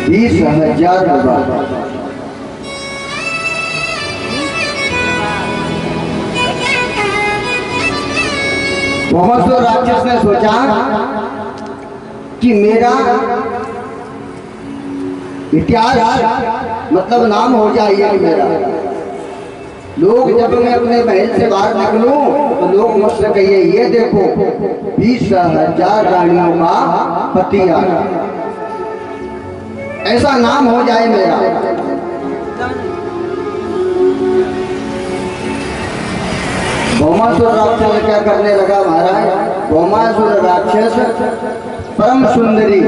20,000 विवाह। भौमासुर राक्षस ने सोचा कि मेरा इतिहास मतलब नाम हो जाएगा मेरा। लोग जब मैं अपने महल से बाहर निकलूं तो लोग मुझसे कहिए ये देखो 20,000 रानियों का पति आ रहा। ऐसा नाम हो जाए मेरा। भौमासुर राक्षस क्या करने लगा महाराज? भौमासुर राक्षस परम सुंदरी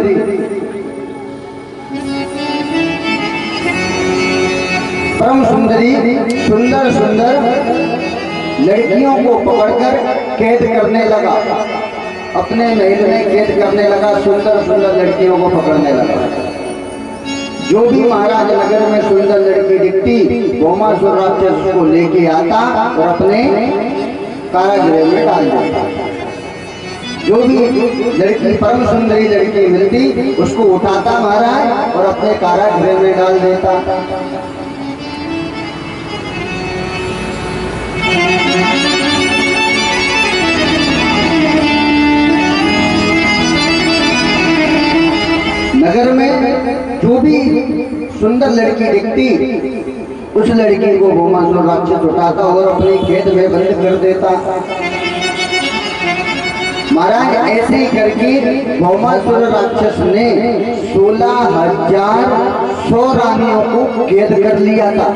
सुंदर सुंदर लड़कियों को पकड़कर कैद करने लगा। अपने महल में कैद करने लगा। सुंदर सुंदर लड़कियों को पकड़ने लगा। जो भी महाराज नगर में सुंदर लड़की दिखती भौमासुर राक्षस को लेके आता और अपने कारागृह में डाल देता। जो भी लड़की परम सुंदरी लड़की मिलती उसको उठाता महाराज और अपने कारागृह में डाल देता। नगर में जो भी सुंदर लड़की दिखती उस लड़की को भौमासुर राक्षस उठाता और अपने खेत में बंद कर देता। महाराज ऐसे ही करके भौमासुर राक्षस ने 16,100 रानियों को कैद कर लिया था।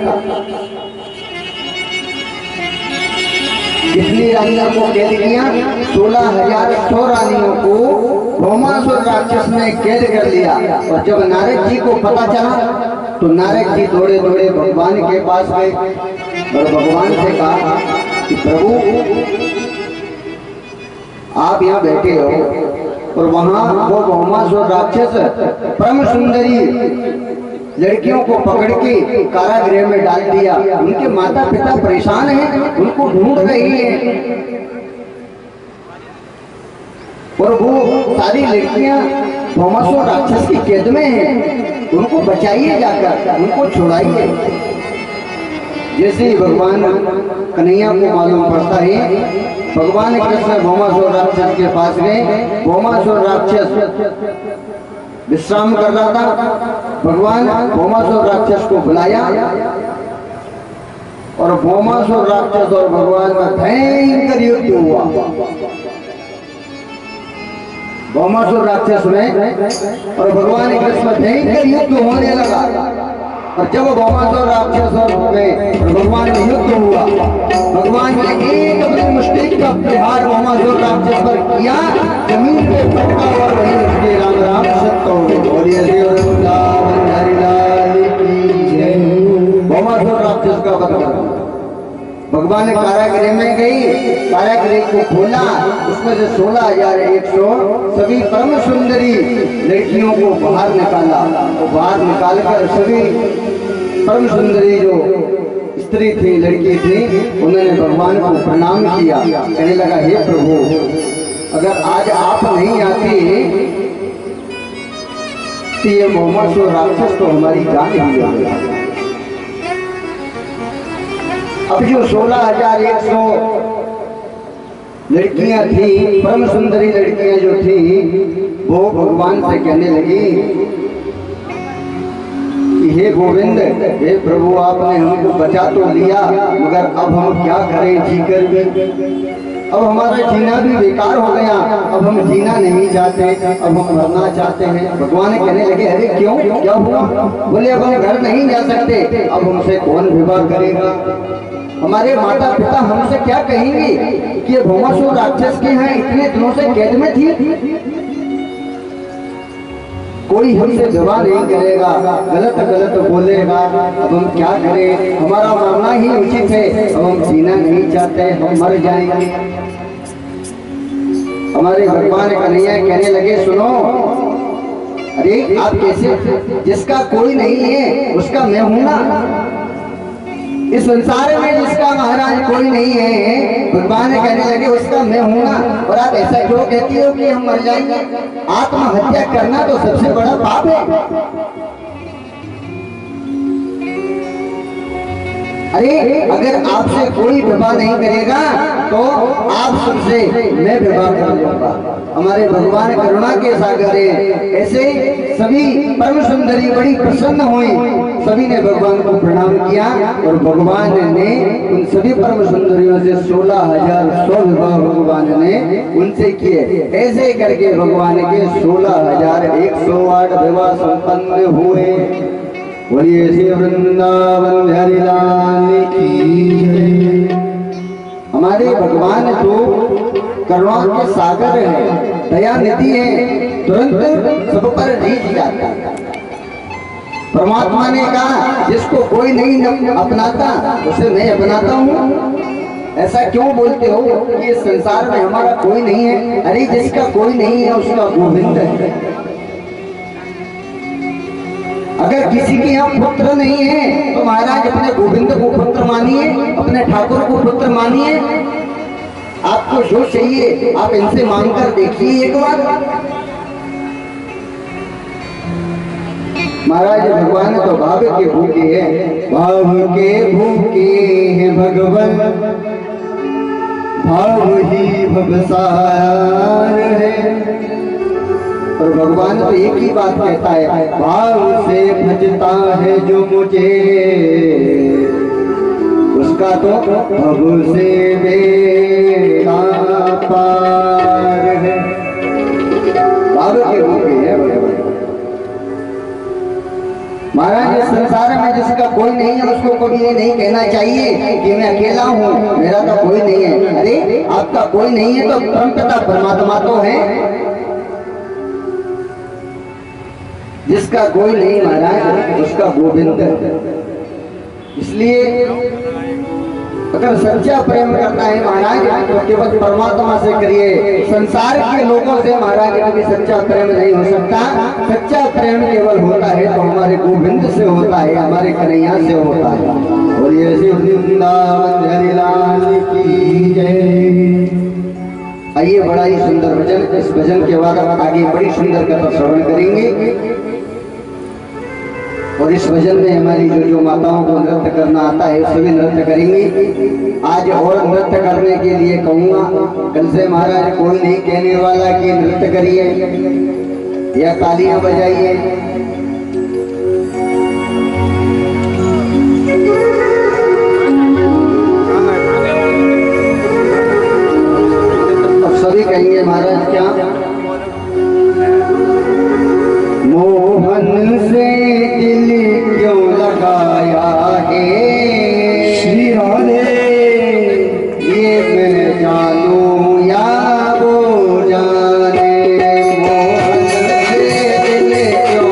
कितनी रानियों को कैद किया? 16,100 रानियों को भौमासुर राक्षस ने कैद कर लिया। और जब नारद जी को पता चला तो नारद जी दौड़े दौड़े भगवान के पास गए और भगवान से कहा कि प्रभु आप यहाँ बैठे हो और वहाँ वो भौमासुर राक्षस परम सुंदरी लड़कियों को पकड़ के कारागृह में डाल दिया। उनके माता पिता परेशान हैं, उनको ढूंढ रही हैं और वो सारी लड़कियां भौमासुर राक्षस की कैद में हैं। उनको बचाइए, जाकर उनको छुड़ाइए। जैसे ही भगवान कन्हैया को मालूम पड़ता है भगवान कृष्ण भौमासुर राक्षस के पास गए। भौमासुर राक्षस विश्राम कर रहा था। भगवान भौमासुर राक्षस को बुलाया और भौमासुर राक्षस और भगवान का भयंकर युद्ध हुआ। भौमासुर राक्षस में और भगवान कृष्ण भयंकर युद्ध होने लगा। और जब भौमासुर राक्षस और भगवान में युद्ध हुआ भगवान ने एक अपने मुष्टि का प्रहार भौमासुर राक्षस पर किया। जमीन पे पटका और वहीं उसके राम राम सत्तो भौमासुर राक्षस का बदला। भगवान ने कारागृह में गई, कारागृह को खोला, उसमें से 16,100 सभी परम सुंदरी लड़कियों को बाहर निकाला। तो बाहर निकालकर सभी परम सुंदरी जो स्त्री थी लड़की थी उन्होंने भगवान को प्रणाम किया। कहने लगा हे प्रभु अगर आज आप नहीं आते तो ये भौमासुर राक्षस तो हमारी जान ही ले। अब जो 16,100 लड़कियां थी परम सुंदरी लड़कियां जो थी वो भगवान से कहने लगी कि हे गोविंद हे प्रभु आपने हमको बचा तो लिया मगर अब हम क्या करें जीकर भी। अब हमारा जीना भी बेकार हो गया। अब हम जीना नहीं चाहते, अब हम मरना चाहते हैं। भगवान कहने लगे अरे क्यों क्या हुआ? बोले अब हम घर नहीं जा सकते, अब हमसे कौन विवाह करेगा? हमारे माता पिता हमसे क्या कहेंगे कि भौमासुर राक्षस के यहाँ इतने दिनों से कैद में थी। कोई हमसे विवाह नहीं करेगा, गलत गलत बोलेगा। अब हम क्या करें? हमारा मरना ही उचित है। अब हम जीना नहीं चाहते, हम मर जाएंगे। हमारे भगवान कन्हैया कहने लगे सुनो अरे आप कैसे, जिसका कोई नहीं है उसका मैं हूं ना। इस संसार में जिसका महाराज कोई नहीं है, भगवान कहने लगे उसका मैं हूं ना। और आप ऐसा क्यों कहती हो कि हम मर जाएंगे? आत्महत्या करना तो सबसे बड़ा पाप है। अरे अगर आपसे कोई विवाह नहीं करेगा तो आप सबसे मैं विवाह कर लूंगा। हमारे भगवान करुणा के सागर है। ऐसे सभी परम सुंदरी बड़ी प्रसन्न हुई, सभी ने भगवान को प्रणाम किया और भगवान ने उन सभी परम सुंदरियों से 16,100 विवाह भगवान ने उनसे किए। ऐसे करके भगवान के 16,108 विवाह संपन्न हुए। बोलिए श्री वृंदावन बिहारी लाल की जय। हमारे भगवान तो करुणा के सागर है, दया निधि है, तुरंत सब पर रीझ जाता है। परमात्मा ने कहा जिसको कोई नहीं अपनाता उसे मैं अपनाता हूँ। ऐसा क्यों बोलते हो कि इस संसार में हमारा कोई नहीं है? अरे जिसका कोई नहीं है उसका गोविंद है। अगर किसी के यहाँ पुत्र नहीं है तो महाराज अपने गोविंद को पुत्र मानिए, अपने ठाकुर को पुत्र मानिए। आपको जो चाहिए आप इनसे मांगकर देखिए एक बार। महाराज भगवान तो भाव के भूखे हैं, भाव के भूखे हैं भगवान, भाव ही भवसार है। और भगवान तो एक ही बात कहता है, भाव से भजता है जो मुझे उसका तो भव से बेड़ा पार है। भाव के भूखे है महाराज। इस संसार में जिसका कोई नहीं है उसको कभी ये नहीं कहना चाहिए कि मैं अकेला हूँ, मेरा तो कोई नहीं है। अरे आपका कोई नहीं है तो परमपिता परमात्मा तो है। जिसका कोई नहीं महाराज उसका गोविंद है। इसलिए अगर सच्चा प्रेम करता है महाराज तो केवल परमात्मा से करिए। संसार के लोगों से महाराज कभी सच्चा प्रेम नहीं हो सकता। सच्चा प्रेम केवल होता है तो हमारे गोविंद से होता है, हमारे कन्हैया से होता है। बोलिए श्री वृंदावन बिहारी लाल की जय। आइए बड़ा ही सुंदर भजन, इस भजन के बाद आगे बड़ी सुंदर कथा श्रवण करेंगे। और इस भजन में हमारी जो माताओं को नृत्य करना आता है सभी नृत्य करेंगे। आज और नृत्य करने के लिए कहूँगा, कल से महाराज कोई नहीं कहने वाला कि नृत्य करिए या तालियां बजाइए। अब सभी कहेंगे महाराज क्या मोहन से दिल क्यों लगाया है श्री राधे, ये मैं जानूं या वो जाने। मोहन से दिल क्यों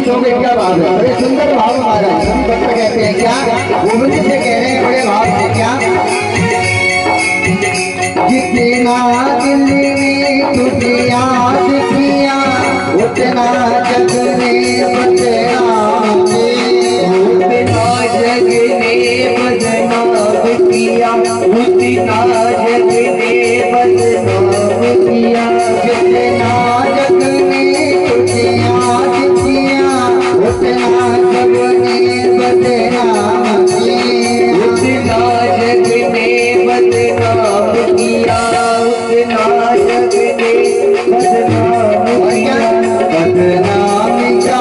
गीतों में क्या भाव है, बड़े सुंदर भाव महाराज। हम भक्त कहते हैं क्या, गोविंद से कह रहे हैं बड़े भाव से क्या, जितना दिल ने तुझे याद किया उतना जग ने बदनाम किया, उतना जग ने बदनाम किया, उतना जग ने बदनाम किया। जितना जग ने तुझे याद किया उतना जग ने बदनाम किया, उतना जग ने बदनाम किया, उतना जग ने बदनाम किया।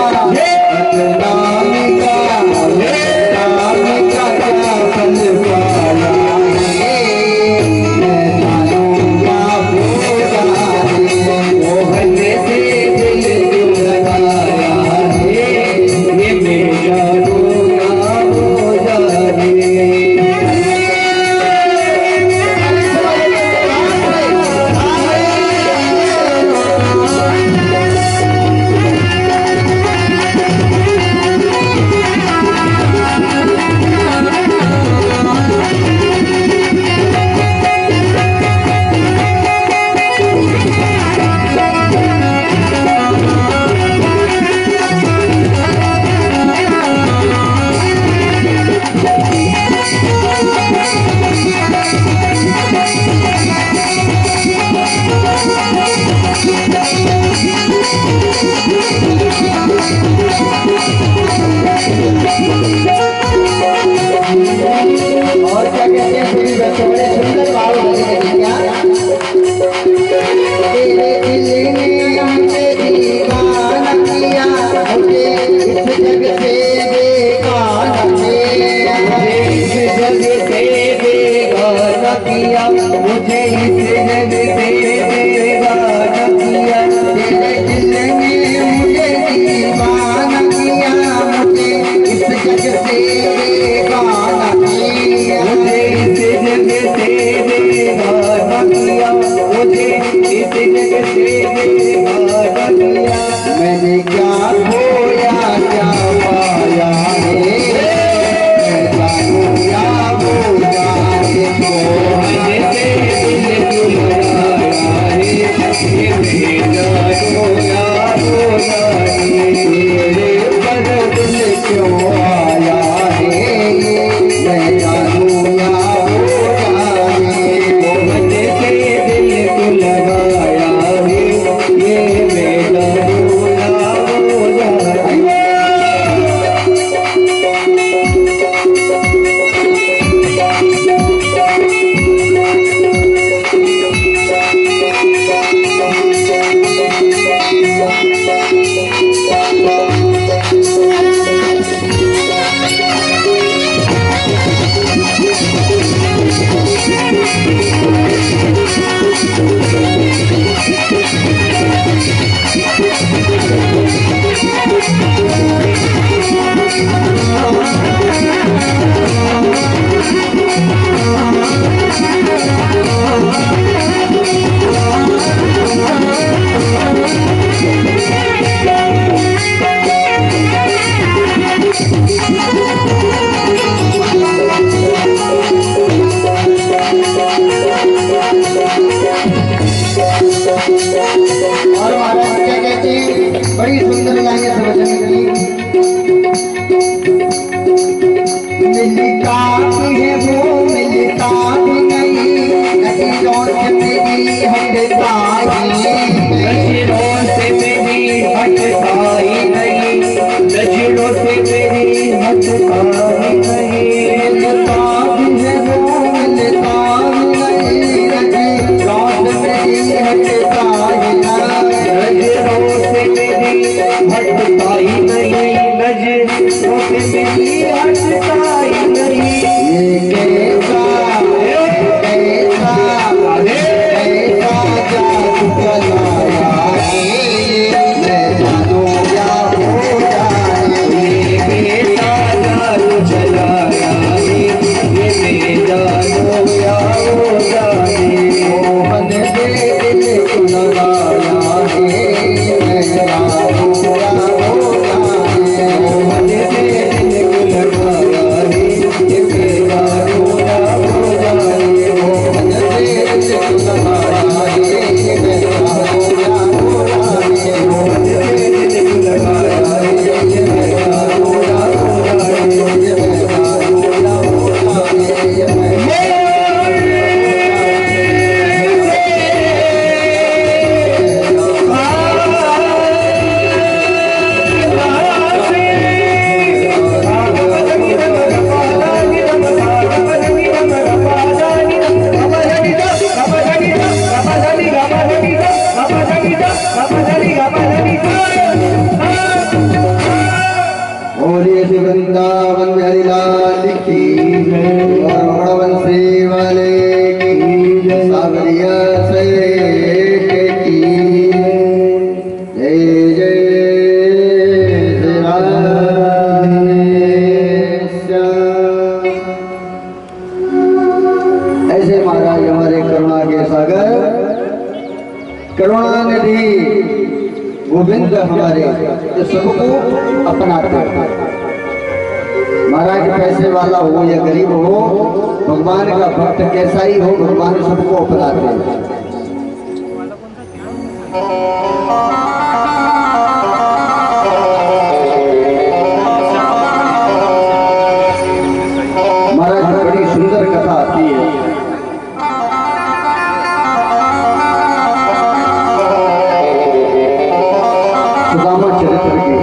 बदनामी का बदनामी का बदनामी का क्या फल पाया है, मैं जानूंगा वो जाने, मोहन से दिल क्यों लगाया है, ये मेरा रोना हो जाने। और क्या कहते हैं पूरी बच्चों, बड़े सुंदर भाव लगे क्या, तेरे दिल ने मुझे दीवाना किया, मुझे इस जग से बेगाना किया, इस जग से बेगाना किया, मुझे इस जग से बेगाना किया। तेरे दिल ने मुझे दीवाना किया, मुझे इस जग से बेगाना किया, मुझे इस जग से बेगाना किया, मुझे इस जग से बेगाना किया। मैंने क्या खोया क्या पाया है, मैं जानूंगा वो जाने को, मोहन से दिल क्यों लगाया है, ये मेरा रोना हो जाने। तेरे पर दिल क्यों आया है, मैं जानूंगा वो जाने, मोहन से दिल क्यों लगाया है, ये मेरा रोना हो जाने। और महाराज क्या कहते हैं, बड़ी सुंदर लाइनें समझने की, मिलता भी है वो मिलता भी नहीं, नजरों से मेरी हटता ही नजरों से मेरी हटता ही नहीं, नजरों से मेरी हटता ही नहीं। मिलता भी है वो मिलता भी नहीं, नजरों से मेरी हटता ही नहीं, नजरों से मेरी हटता ही नहीं, नजरों से मेरी हटता ही नहीं। ये कैसा कैसा कैसा जादू चलाया है, मैं जानूंगा वो जाने, ये मेरा जादू चलाया है, ये मेरा रोया हो जाने। मोहन से दिल को लगाया है, मैं जानूंगा वो जाने, श्री वृंदावन बिहारी लाल की और वंशी वाले की सावरिया से की जय जय श्री राधेश्याम। ऐसे महाराज हमारे करुणा के सागर करुणा निधि गोविंद हमारे जो सबको अपनाते हैं। महाराज पैसे वाला हो या गरीब हो, भगवान का भक्त कैसा ही हो, भगवान सबको अपनाते हैं। महाराज बड़ी सुंदर कथा आती है। सुदामा चरित्र की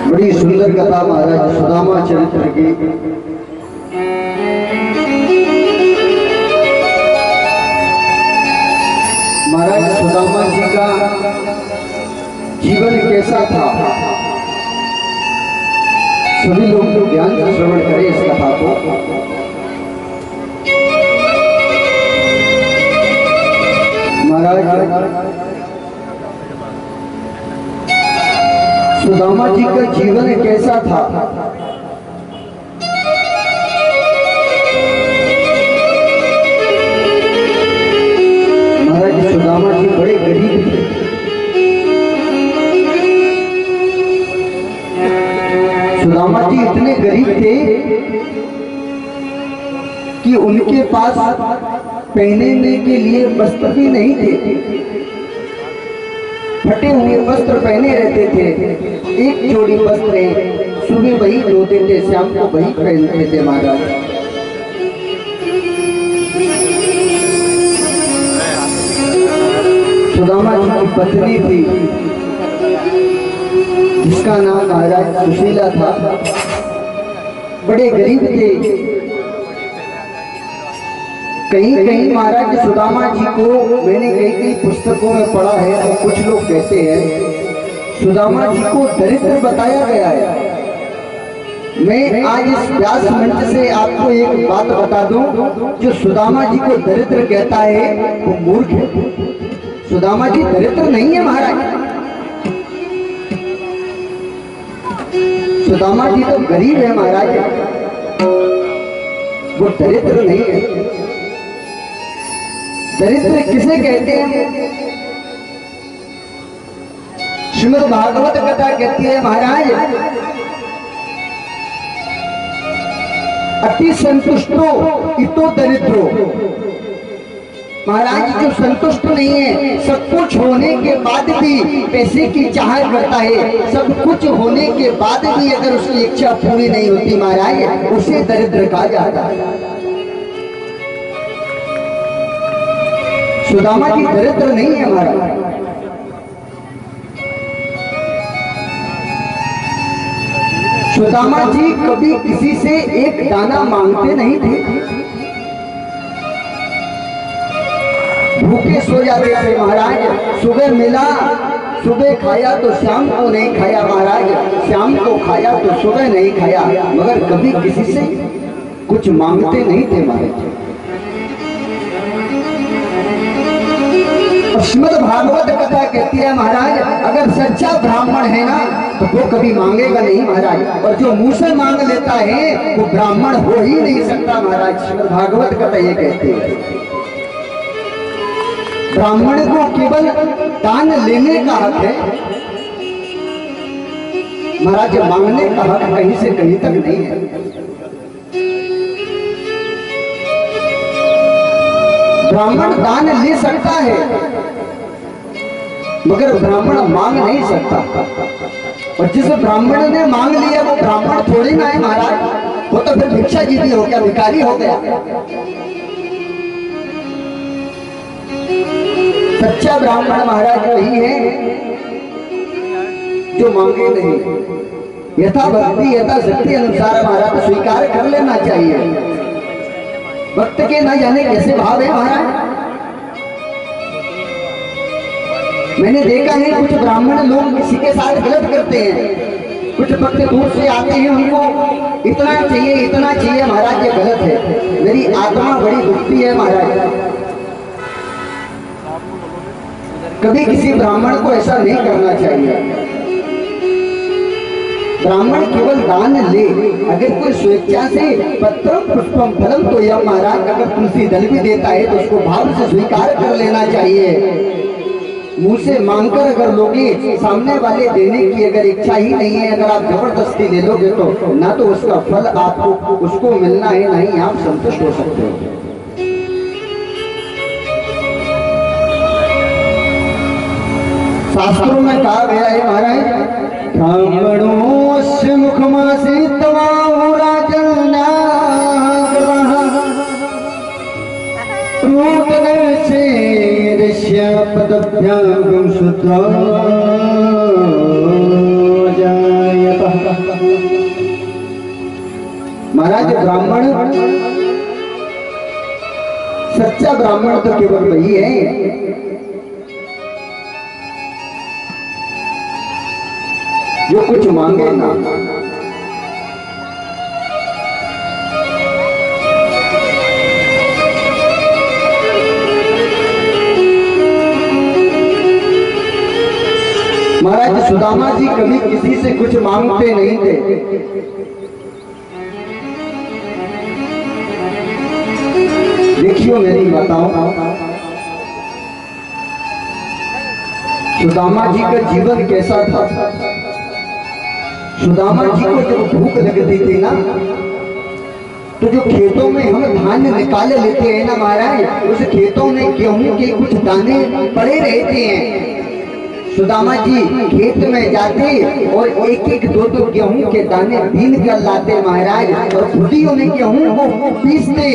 बड़ी सुंदर कथा महाराज सुदामा चरित्र की। महाराज सुदामा जी का जीवन कैसा था, सभी लोग ध्यान से श्रवण करें इस कथा को। महाराज सुदामा जी का जीवन कैसा था। महाराज सुदामा जी बड़े गरीब थे। सुदामा जी इतने गरीब थे कि उनके पास पहनने के लिए वस्त्र भी नहीं थे। फटे हुए वस्त्र पहने रहते थे। एक जोड़ी वस्त्र सुबह वही धोते थे, शाम को वही पहनते थे। महाराज सुदामा जी की पत्नी थी जिसका नाम महाराज सुशीला था। बड़े गरीब थे। कहीं कहीं महाराज सुदामा जी को मैंने कई पुस्तकों में पढ़ा है और कुछ लोग कहते हैं सुदामा जी को दरिद्र बताया गया है। मैं आज इस व्यास मंच से आपको एक बात बता दूं, जो सुदामा जी को दरिद्र कहता है वो मूर्ख है। सुदामा जी दरिद्र नहीं है महाराज। सुदामा जी तो गरीब है महाराज, वो दरिद्र नहीं है। दरिद्र किसे कहते हैं? श्रीमद् भागवत कथा कहती है महाराज अति संतुष्टो इतो दरिद्रो। महाराज जो संतुष्ट नहीं है, सब कुछ होने के बाद भी पैसे की चाहत करता है, सब कुछ होने के बाद भी अगर उसकी इच्छा पूरी नहीं होती महाराज, उसे दरिद्र कहा जाता है। सुदामा जी दरिद्र नहीं है महाराज। सुदामा जी कभी किसी से एक दाना मांगते नहीं थे। भूखे सो जाते थे महाराज। सुबह मिला, सुबह खाया तो शाम को नहीं खाया महाराज, शाम को खाया तो सुबह नहीं खाया, मगर कभी किसी से कुछ मांगते नहीं थे महाराज। श्रीमद् भागवत कथा कहती है महाराज अगर सच्चा ब्राह्मण है ना तो वो कभी मांगेगा नहीं महाराज, और जो मुंह से मांग लेता है वो ब्राह्मण हो ही नहीं सकता महाराज। श्रीमद् भागवत कथा ये कहती है ब्राह्मण को केवल दान लेने का हक है महाराज, मांगने का हक कहीं से कहीं तक नहीं है। ब्राह्मण दान ले सकता है मगर ब्राह्मण मांग नहीं सकता, और जिस ब्राह्मण ने मांग लिया वो ब्राह्मण थोड़ी ना है महाराज, वो तो फिर भिक्षा जीवी हो गया, भिखारी हो गया। सच्चा ब्राह्मण महाराज वही है जो मांगे नहीं, यथा भक्ति यथा शक्ति अनुसार महाराज स्वीकार कर लेना चाहिए। भक्त के न जाने कैसे भाव है महाराज। मैंने देखा है कुछ ब्राह्मण लोग किसी के साथ गलत करते हैं, कुछ भक्त दूर से आते हैं, उनको इतना चाहिए महाराज, ये गलत है। मेरी आत्मा बड़ी दुखती है महाराज। कभी किसी ब्राह्मण को ऐसा नहीं करना चाहिए। ब्राह्मण केवल दान ले, अगर कोई स्वेच्छा से पत्रम पुष्पम फलम तो यह महाराज अगर तुलसी दल भी देता है तो उसको भाव से स्वीकार कर लेना चाहिए। मुंह से मांगकर अगर लोगे, सामने वाले देने की अगर इच्छा ही नहीं है, अगर आप जबरदस्ती ले लोगे तो ना तो उसका फल आपको उसको मिलना है, ना ही आप संतुष्ट हो सकते हो। शास्त्रों में कहा गया है महाराज, ब्राह्मणों से मुखमासी तवाहु राजन पदभ्यागम सूत्र महाराज। ब्राह्मण सच्चा ब्राह्मण तो केवल वही है जो कुछ मांगे ना। महाराज सुदामा जी कभी किसी से कुछ मांगते नहीं थे। देखियो मेरी बताओ, सुदामा जी का जीवन कैसा था। सुदामा जी को जब भूख लगती थी ना, तो जो खेतों में हम धान निकाल लेते हैं ना महाराज, उस खेतों में गेहूं के कुछ दाने पड़े रहते हैं। सुदामा जी खेत में जाते और एक एक दो दो गेहूं के दाने बीन कर लाते महाराज, और खुदियों में गेहूं को पीसते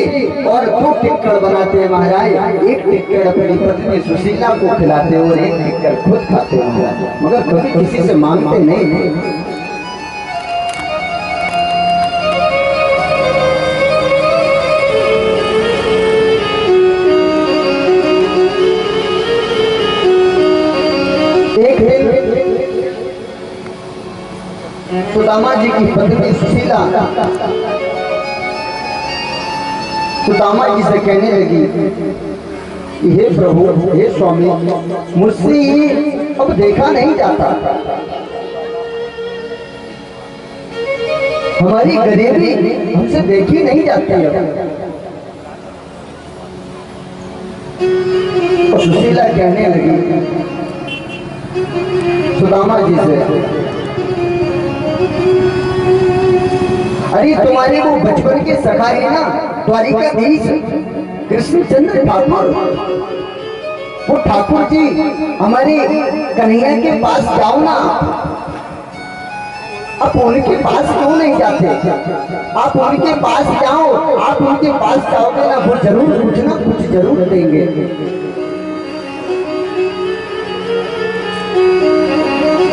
और 2 टिक्कड़ बनाते महाराज। एक टिक्कड़ अपनी पत्नी सुशीला को खिलाते और एक टिक्कड़ खुद खाते महाराज, मगर कभी किसी से मांगते नहीं। सुदामा जी की पत्नी सुशीला सुदामा जी से कहने लगी, हे प्रभु, हे स्वामी, मुझसे अब देखा नहीं जाता, हमारी गरीबी हमसे देखी नहीं जाती है। और सुशीला कहने लगी सुदामा जी से, अरे तुम्हारे वो बचपन के सखा है ना द्वारिकाधीश कृष्णचंद्र ठाकुर, वो ठाकुर जी हमारे कन्हैया के पास जाओ ना। आप उनके पास क्यों नहीं जाते? आप उनके पास जाओ, आप उनके पास जाओगे ना, वो जरूर कुछ ना कुछ जरूर देंगे।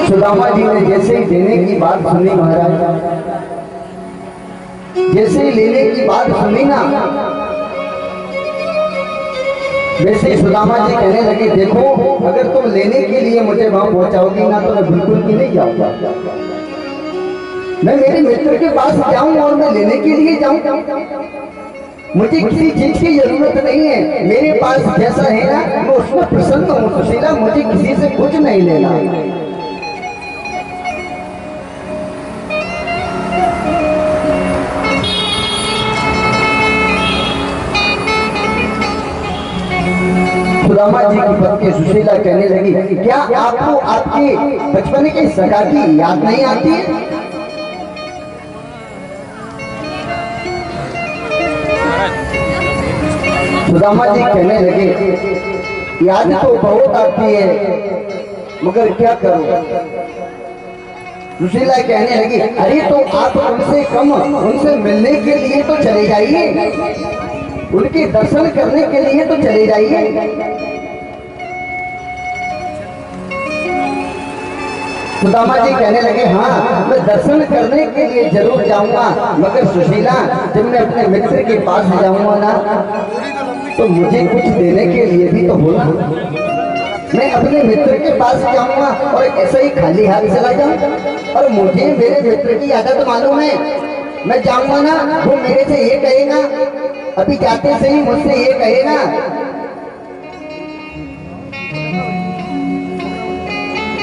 सुदामा जी ने जैसे ही देने की बात सुनी महाराज, जैसे ही लेने की बात सुनी ना, वैसे सुदामा जी कहने लगे, देखो अगर तुम लेने के लिए मुझे वहां पहुंचाओगी ना तो मैं बिल्कुल भी नहीं जाऊंगा। मैं मेरे मित्र के पास जाऊं और मैं लेने के लिए जाऊं, मुझे किसी चीज की जरूरत नहीं है। मेरे पास जैसा है ना मैं उसमें प्रसन्न हूं सुशीला, मुझे किसी से कुछ नहीं लेना। सुदामा जी की पत्नी सुशीला कहने लगी, क्या आपको आपके बचपन के सखा की याद नहीं आती है? सुदामा जी कहने लगे, याद तो बहुत आती है, मगर क्या करूं? सुशीला कहने लगी, अरे तो आप उनसे कम उनसे मिलने के लिए तो चले जाइए, उनके दर्शन करने के लिए तो चले जाइए। सुदामा जी कहने लगे हाँ मैं दर्शन करने के लिए जरूर जाऊंगा, मगर सुशीला जब मैं अपने मित्र के पास जाऊंगा ना तो मुझे कुछ देने के लिए भी तो बोला। मैं अपने मित्र के पास जाऊंगा और ऐसे ही खाली हाथ चला जाऊं, और मुझे मेरे मित्र की आदत मालूम है। मैं जाऊंगा ना वो मेरे से ये कहेगा, अभी जाते से ही मुझसे ये कहेगा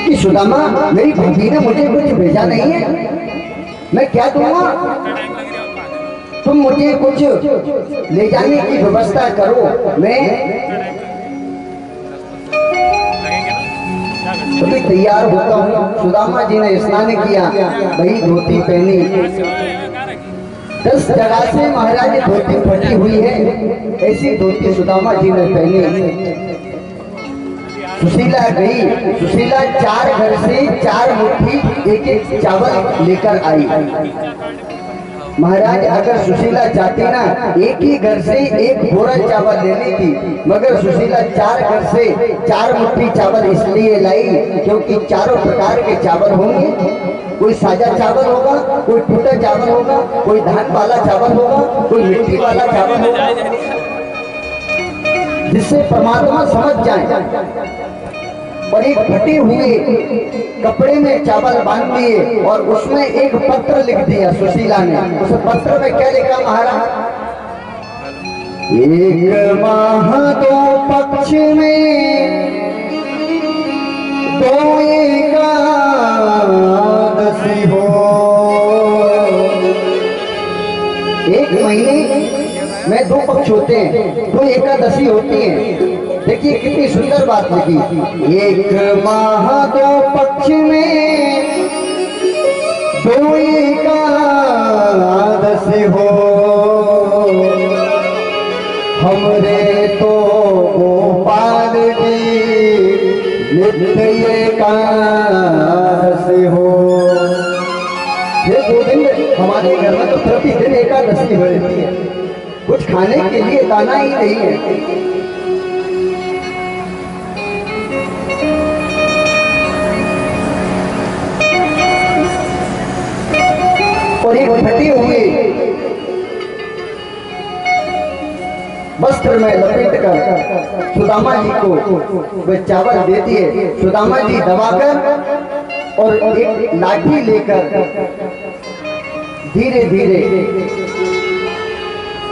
कि सुदामा मेरी भाभी ने मुझे कुछ भेजा नहीं है, मैं क्या दूंगा, तुम मुझे कुछ ले जाने की व्यवस्था करो। मैं अभी तैयार होता हूँ। सुदामा जी ने स्नान किया, वही धोती पहनी। 10 जगह से महाराज धोती फटी हुई है, ऐसी धोती सुदामा जी ने पहनी। सुशीला गई, सुशीला 4 घर से 4 मुट्ठी एक चावल लेकर आई। महाराज अगर सुशीला चाहती ना एक ही घर से 1 बोरा चावल लेनी थी, मगर सुशीला 4 घर से 4 मुट्ठी चावल इसलिए लाई क्योंकि चारों प्रकार के चावल होंगे। कोई साजा चावल होगा, कोई टूटा चावल होगा, कोई धान वाला चावल होगा, कोई मिट्टी वाला चावल होगा, जिससे परमात्मा समझ जाए। और एक फटे हुए कपड़े में चावल बांध दिए और उसमें एक पत्र लिख दिया सुशीला ने। उस पत्र में क्या लिखा महाराज? 1 माह 2 पक्ष में 2 एकादशी हो। 1 महीने में 2 पक्ष होते हैं, 2 एकादशी होती है। देखिए कितनी सुंदर बात लिखी। 1 माह 2 पक्ष में 2 एकादशी हो। हमरे तो गोपाल जी नित्य एकादशी हो। ये 2 दिन हमारे घर में तो प्रतिदिन एकादशी हो रहती है, कुछ खाने के लिए दाना ही नहीं है। और एक फटे हुए वस्त्र में लपेट कर सुदामा जी को वे चावल दे दिए। सुदामा जी दबाकर और एक लाठी लेकर धीरे धीरे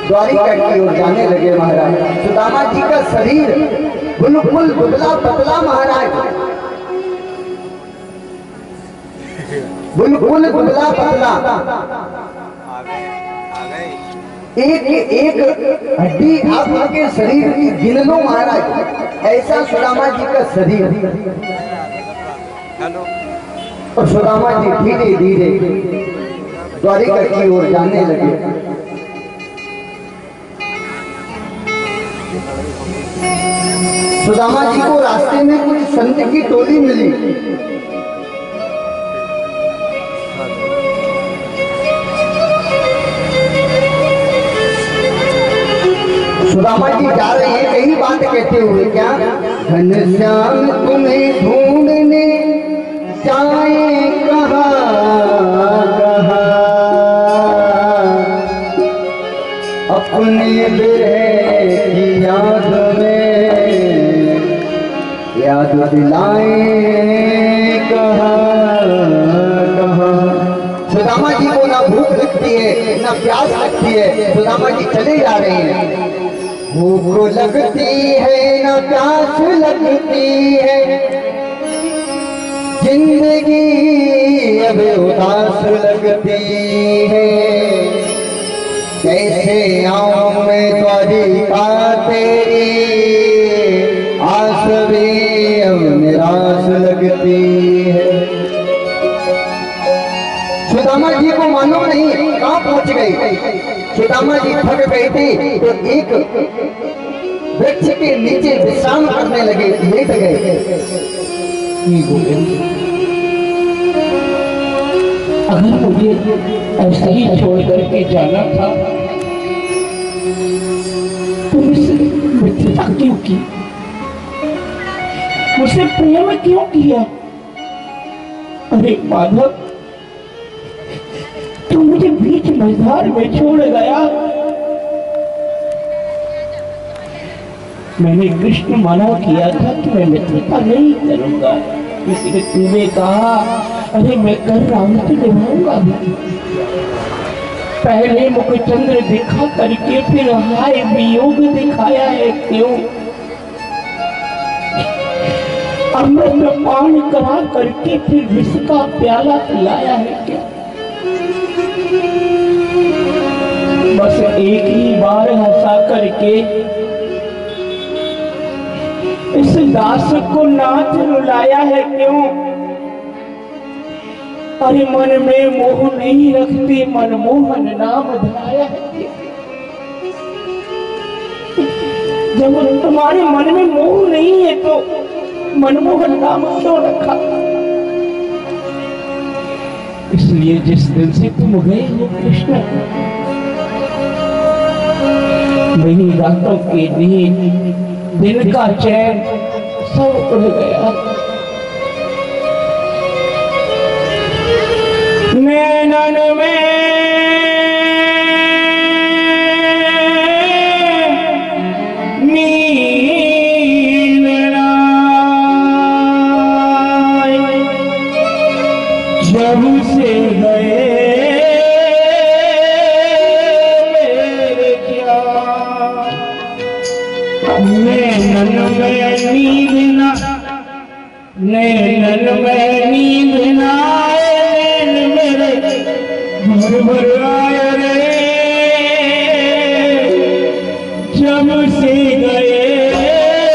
द्वारिका की ओर जाने लगे। महाराज सुदामा जी का शरीर बिल्कुल दुबला पतला, महाराज बिल्कुल दुबला पतला, एक हड्डी आप उनके शरीर की गिन लो महाराज, ऐसा सुदामा जी का शरीर। और सुदामा जी धीरे धीरे द्वारिका की ओर जाने लगे। सुदामा जी को रास्ते में कुछ संत की टोली मिली। सुदामा जी जा रहे हैं कई बात कहते हुए, क्या घनश्याम तुम्हें ढूंढने जाए कहाँ कहाँ, अपने बिरह की याद में याद दिलाए कहाँ कहाँ। सुदामा जी को ना भूख लगती है ना प्यास लगती है, सुदामा जी चले जा रहे हैं। भूख लगती है ना प्यास लगती है, जिंदगी अब उदास लगती है। कैसे आऊं मैं द्वारिका तेरी, आस भी अब निराश लगती है। सुदामा जी को मालूम नहीं कहाँ पहुंच गई। सुदामा जी थक गए थे तो एक वृक्ष के नीचे विश्राम करने लगे, लेट गए। अगर मुझे ऐसा ही छोड़ करके जाना था तो मुझसे मित्रता क्यों की, मुझसे प्रेम क्यों किया? और अरे माधव, तू मुझे बीच मझधार में छोड़ गया। मैंने कृष्ण मना किया था कि मैं मित्रता नहीं करूंगा, लेकिन तूने कहा अरे मैं कर रहा हूं तो निभाऊंगा भी। पहले मुखचंद्र दिखा करके फिर हाय वियोग दिखाया है क्यों? अमृत पान करा करके फिर विष का प्याला पिलाया है क्या? बस एक ही बार हंसा करके इस दास को नाच रुलाया है क्यों? अरे मन में मोह नहीं रखते, मनमोहन नाम धराया है क्यों? जब तुम्हारे मन में मोह नहीं है तो मनमोहन नाम क्यों रखा? इसलिए जिस दिन से तुम गए हो कृष्ण, मेरी रातों की नींद, दिन का चैन सब उड़ गया। नैनन में नींद ना आई, जब से गए नैनन में नींद ना, नैनन में नींद ना आए, नैन मेरे भर भर आए रे, जब से गए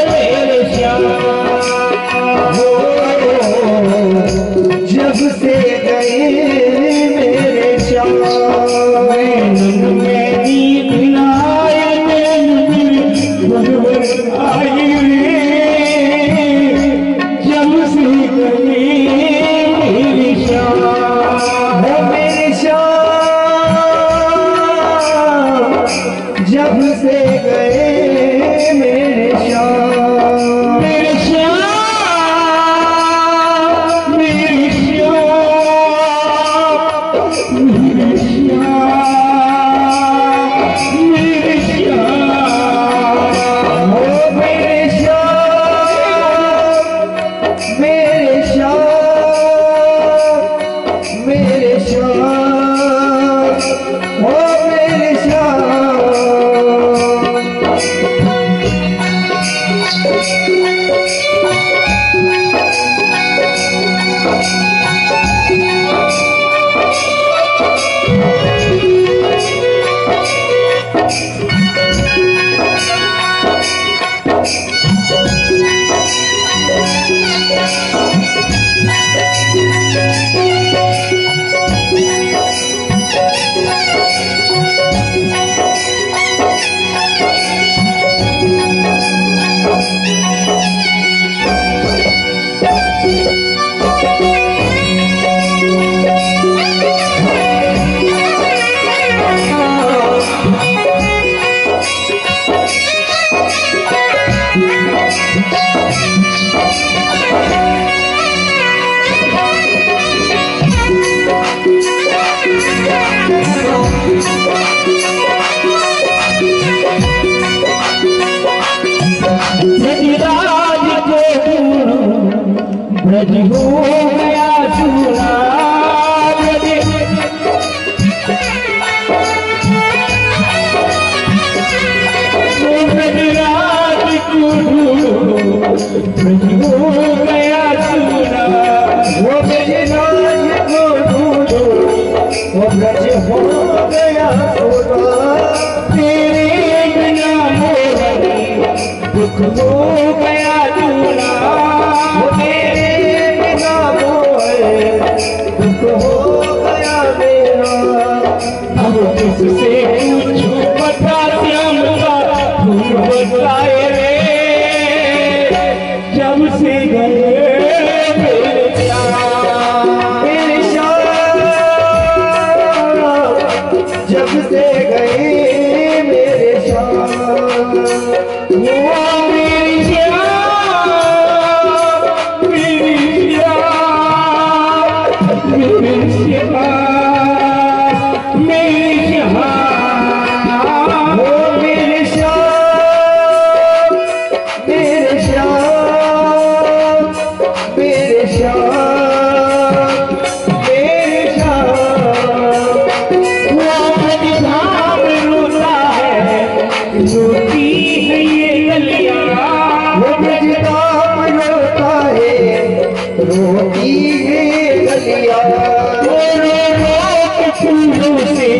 मेरे श्याम, जब से गए मेरे श्याम। नैनन में नींद ना आए, नैन मेरे भर भर आए रे, जब से गए मेरे श्याम, मेरे श्याम। जब से गए मेरे श्याम, मेरे श्याम, मेरे श्याम, मेरे श्याम, मेरे श्याम, ओ मेरे श्याम, मेरे श्याम, मेरे श्याम, ओ मेरे श्याम। ब्रज हो गया चूड़ा, ब्रजराज को ब्रज हो गया चूड़ा, वो ब्रजराज को ढूंढो, वो ब्रज हो गया चूड़ा। तेरे बिना मोहन दुख हो गया चूड़ा, मेरे बिना मोहे दुख हो गया मेरा। अब किससे पूछूं बता श्याम का तुम बताए रे, जब से गए मेरे श्याम, मेरे श्याम, जब से गए मेरे श्याम। वो मेरी श्याम, मेरी श्याम, रोती है ये गलियां, वो मजदाम रोता है, रोती है गलियां, रो के फूलों से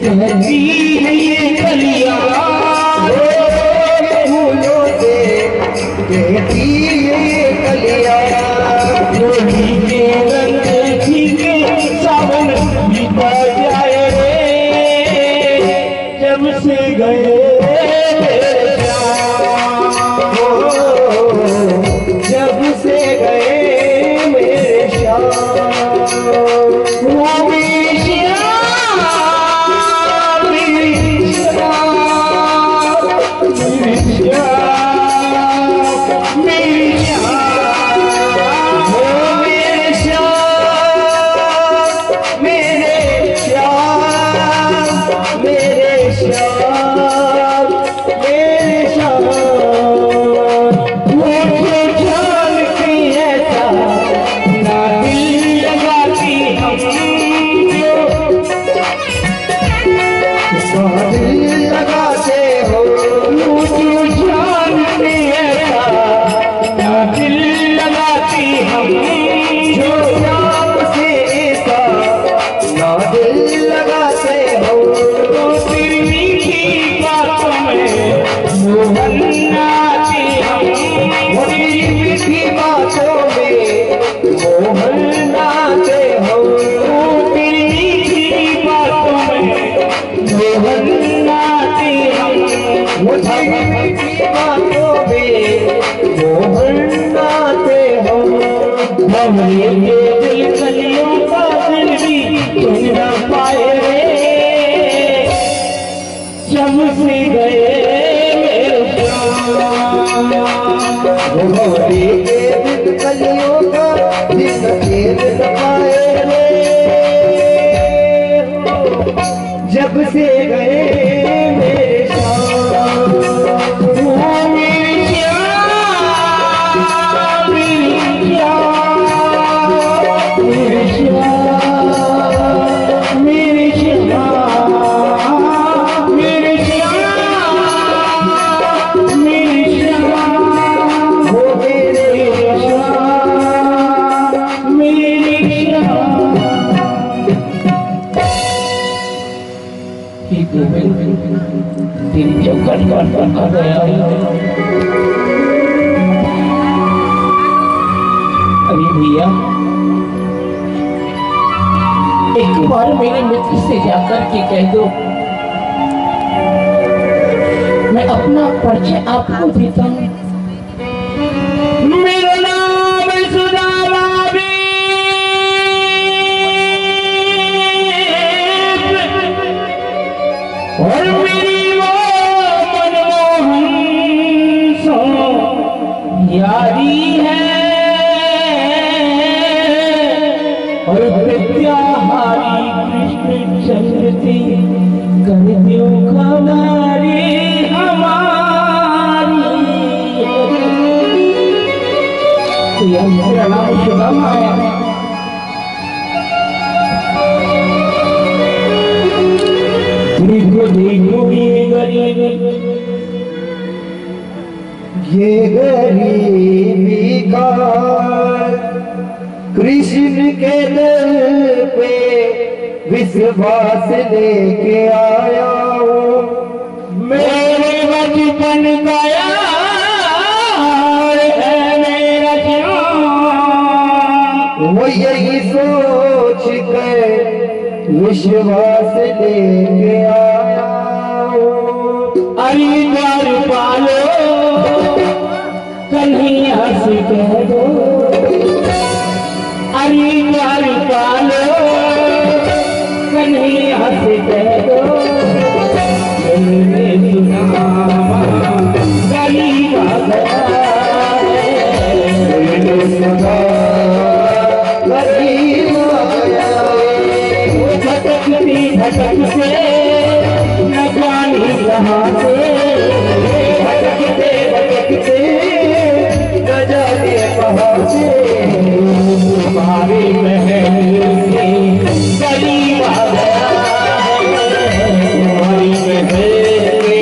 कहती है ये गलियां, फूलों से कहती है गलियां, भीगे रंग भीगे सावन बीता जाए रे, जब से गए जब से गए मेरे श्याम, वो मेरे श्याम, मेरे श्याम, मेरे श्याम, मेरे श्याम, वो मेरे श्याम, मेरे श्याम, मेरे श्याम, मेरे श्याम, वो जो जानती ऐसा ना दिल लगाती हम जो, दिल लगाते हो, वो जो जानती ऐसा ना दिल लगाती हम जो शाम से ऐसा ना दिल लगाते हो, तो तेरी मीठी बातों में मोहन नाचे हम, वो तेरी मीठी बातों में मोहन नाते हो, तो तेरी मीठी बातों में मोहन नाचे हम, वो तेरी मीठी बातों में मोहन नाते हो, हमने ये दिल गलियों का दिल भी सुन न पाए रे, जब से गए मेरे श्याम, वो भवरी के दिन कलियों का दिन खेल न पाए रे, जब से गए मेरे श्याम, वो मेरे श्याम, मेरे श्याम, मेरे श्याम, मेरे श्याम, मेरे श्याम, वो मेरे श्याम, मेरे श्याम। ही गोविंद तेरी चौखट पर आ गया अरे भैया, एक बार मेरे मित्र से जाकर के कह दो, मैं अपना परिचय आपको देता हूँ। मेरा नाम सुदामा और मेरी वो मनमोहन सो यारी है, और विद्याहारी कृष्ण चंद्र थी कर दो खबरी हमारी। तो यह मेरा नाम सुदामा है। देखो देखो ये गरीबी का कृष्ण के दर पे विश्वास लेके आया हूँ, मेरे बचपन का यार है मेरा श्याम, वो यही सोच कर विश्वास लेके आया हूँ, अरे द्वार पालो कन्हैया से कह दो, अरे द्वार पालो कन्हैया से कह दो, मैंने सुदामा गरीब आ गया है, मैंने सुना गरीब आ गया है, भटकते न जाने कहाँ से, भटकते भटकते न जाने कहाँ से, तुम्हारे महल के करीब आ गया है, तुम्हारी महल के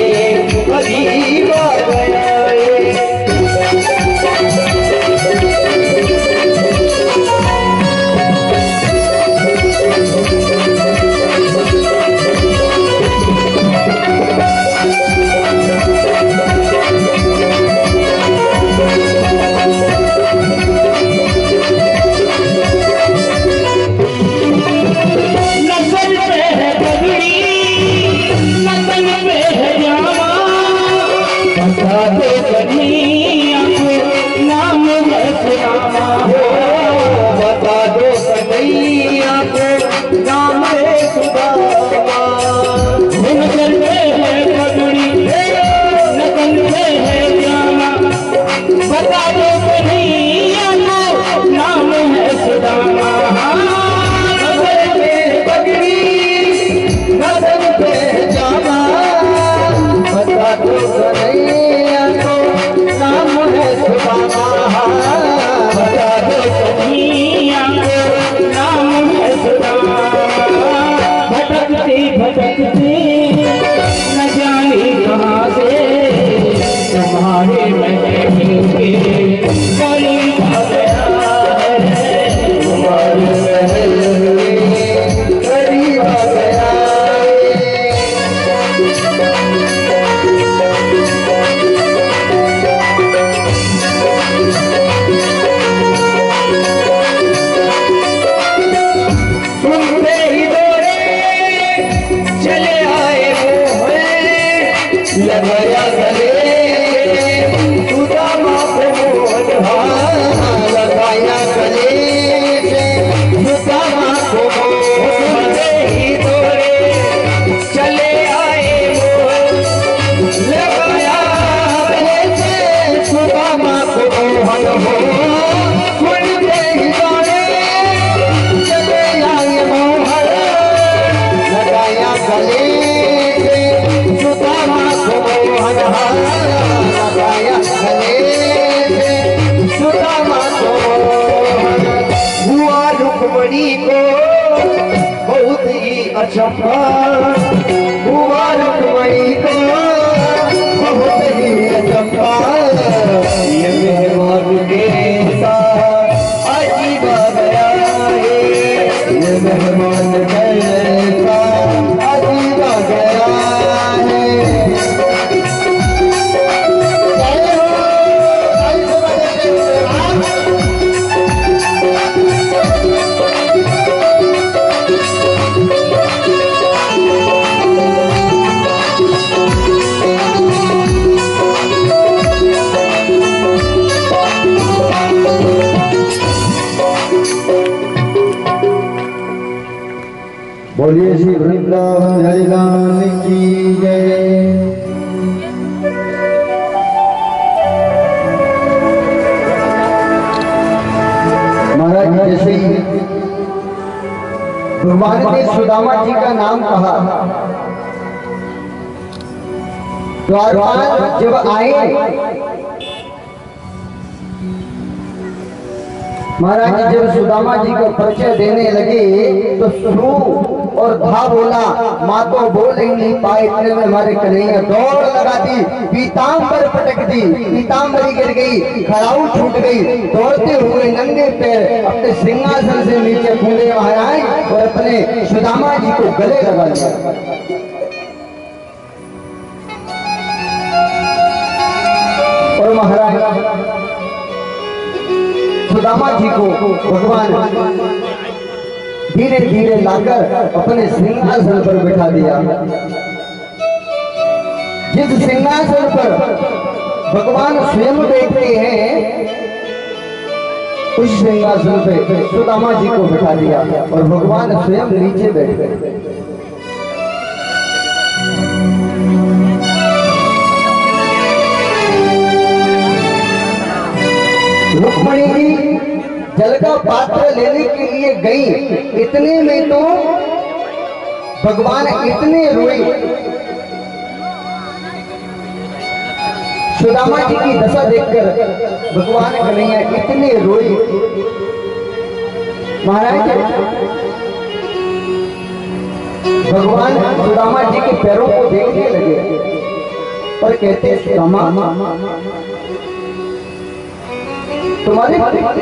बता दो कन्हैया को नाम है सुदामा, बता दो कन्हैया को नाम है सुदामा। नजर में है पगड़ी नजर में है जामा, बता दो कन्हैया को नाम है सुदामा। नजर में पगड़ी नजर में जामा, बता दो कन्हैया को नाम है सुदामा। बता दो कन्हैया को नाम है सुदामा। भटकते भटकते न जाने कहाँ से तुम्हारे महल के करीब आ गया है, तुम्हारे महल में करीब आ गया सुनते ही दौड़े चले आए वो है लगाया गले सुदामा को मोहन, हाँ लगाया गले से सुदामा को मोहन। सुनते ही दौड़े चले आए वो लगाया गले से सुदामा को मोहन हो। सुनते ही दौड़े चले आए मोहन, लगाया गले से सुदामा को मोहन, लगाया गले से सुदामा को मोहन। हुआ रुक्मणी को बहुत ही अचंभा, हुआ रुक्मणी को बहुत ही अचंभा। ये मेहमान के साथ अजीब आ गया है, ये मेहमान कैसा अजीब आ गया है। बोलिए श्री वृंदावन हरिलाल की जय। महाराज जैसे ही भगवान ने सुदामा जी का नाम कहा, द्वारपाल जब आए महाराज जब सुदामा जी को परिचय देने लगे तो शुरू और था बोला, माँ तो बोल ही नहीं पाए, इतने में हमारे कन्हैया दौड़ लगा दी, पीताम्बर पटक दी, पीताम्बरी गिर गई, खड़ाऊ छूट गई, दौड़ते हुए नंगे पैर अपने सिंहासन से नीचे कूदे महाराज और अपने सुदामा जी को गले लगा लिया। और महाराज सुदामा जी को भगवान धीरे धीरे लाकर अपने सिंहासन पर बैठा दिया। जिस सिंहासन पर भगवान स्वयं बैठते हैं उस सिंहासन पे सुदामा जी को बैठा दिया और भगवान स्वयं नीचे बैठ गए। रुक्मणी जी जल का पात्र लेने के लिए गई, इतने में तो भगवान इतने रोए, सुदामा जी की दशा देखकर भगवान कन्हैया इतने रोए। महाराज भगवान सुदामा जी के पैरों को देखने लगे और कहते सुदामा तुम्हारे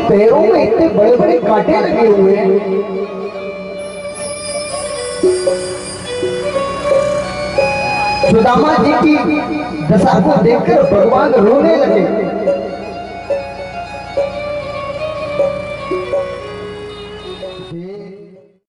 पैरों में इतने बड़े बड़े कांटे लगे हुए हैं, सुदामा जी की दशा को देखकर भगवान रोने लगे।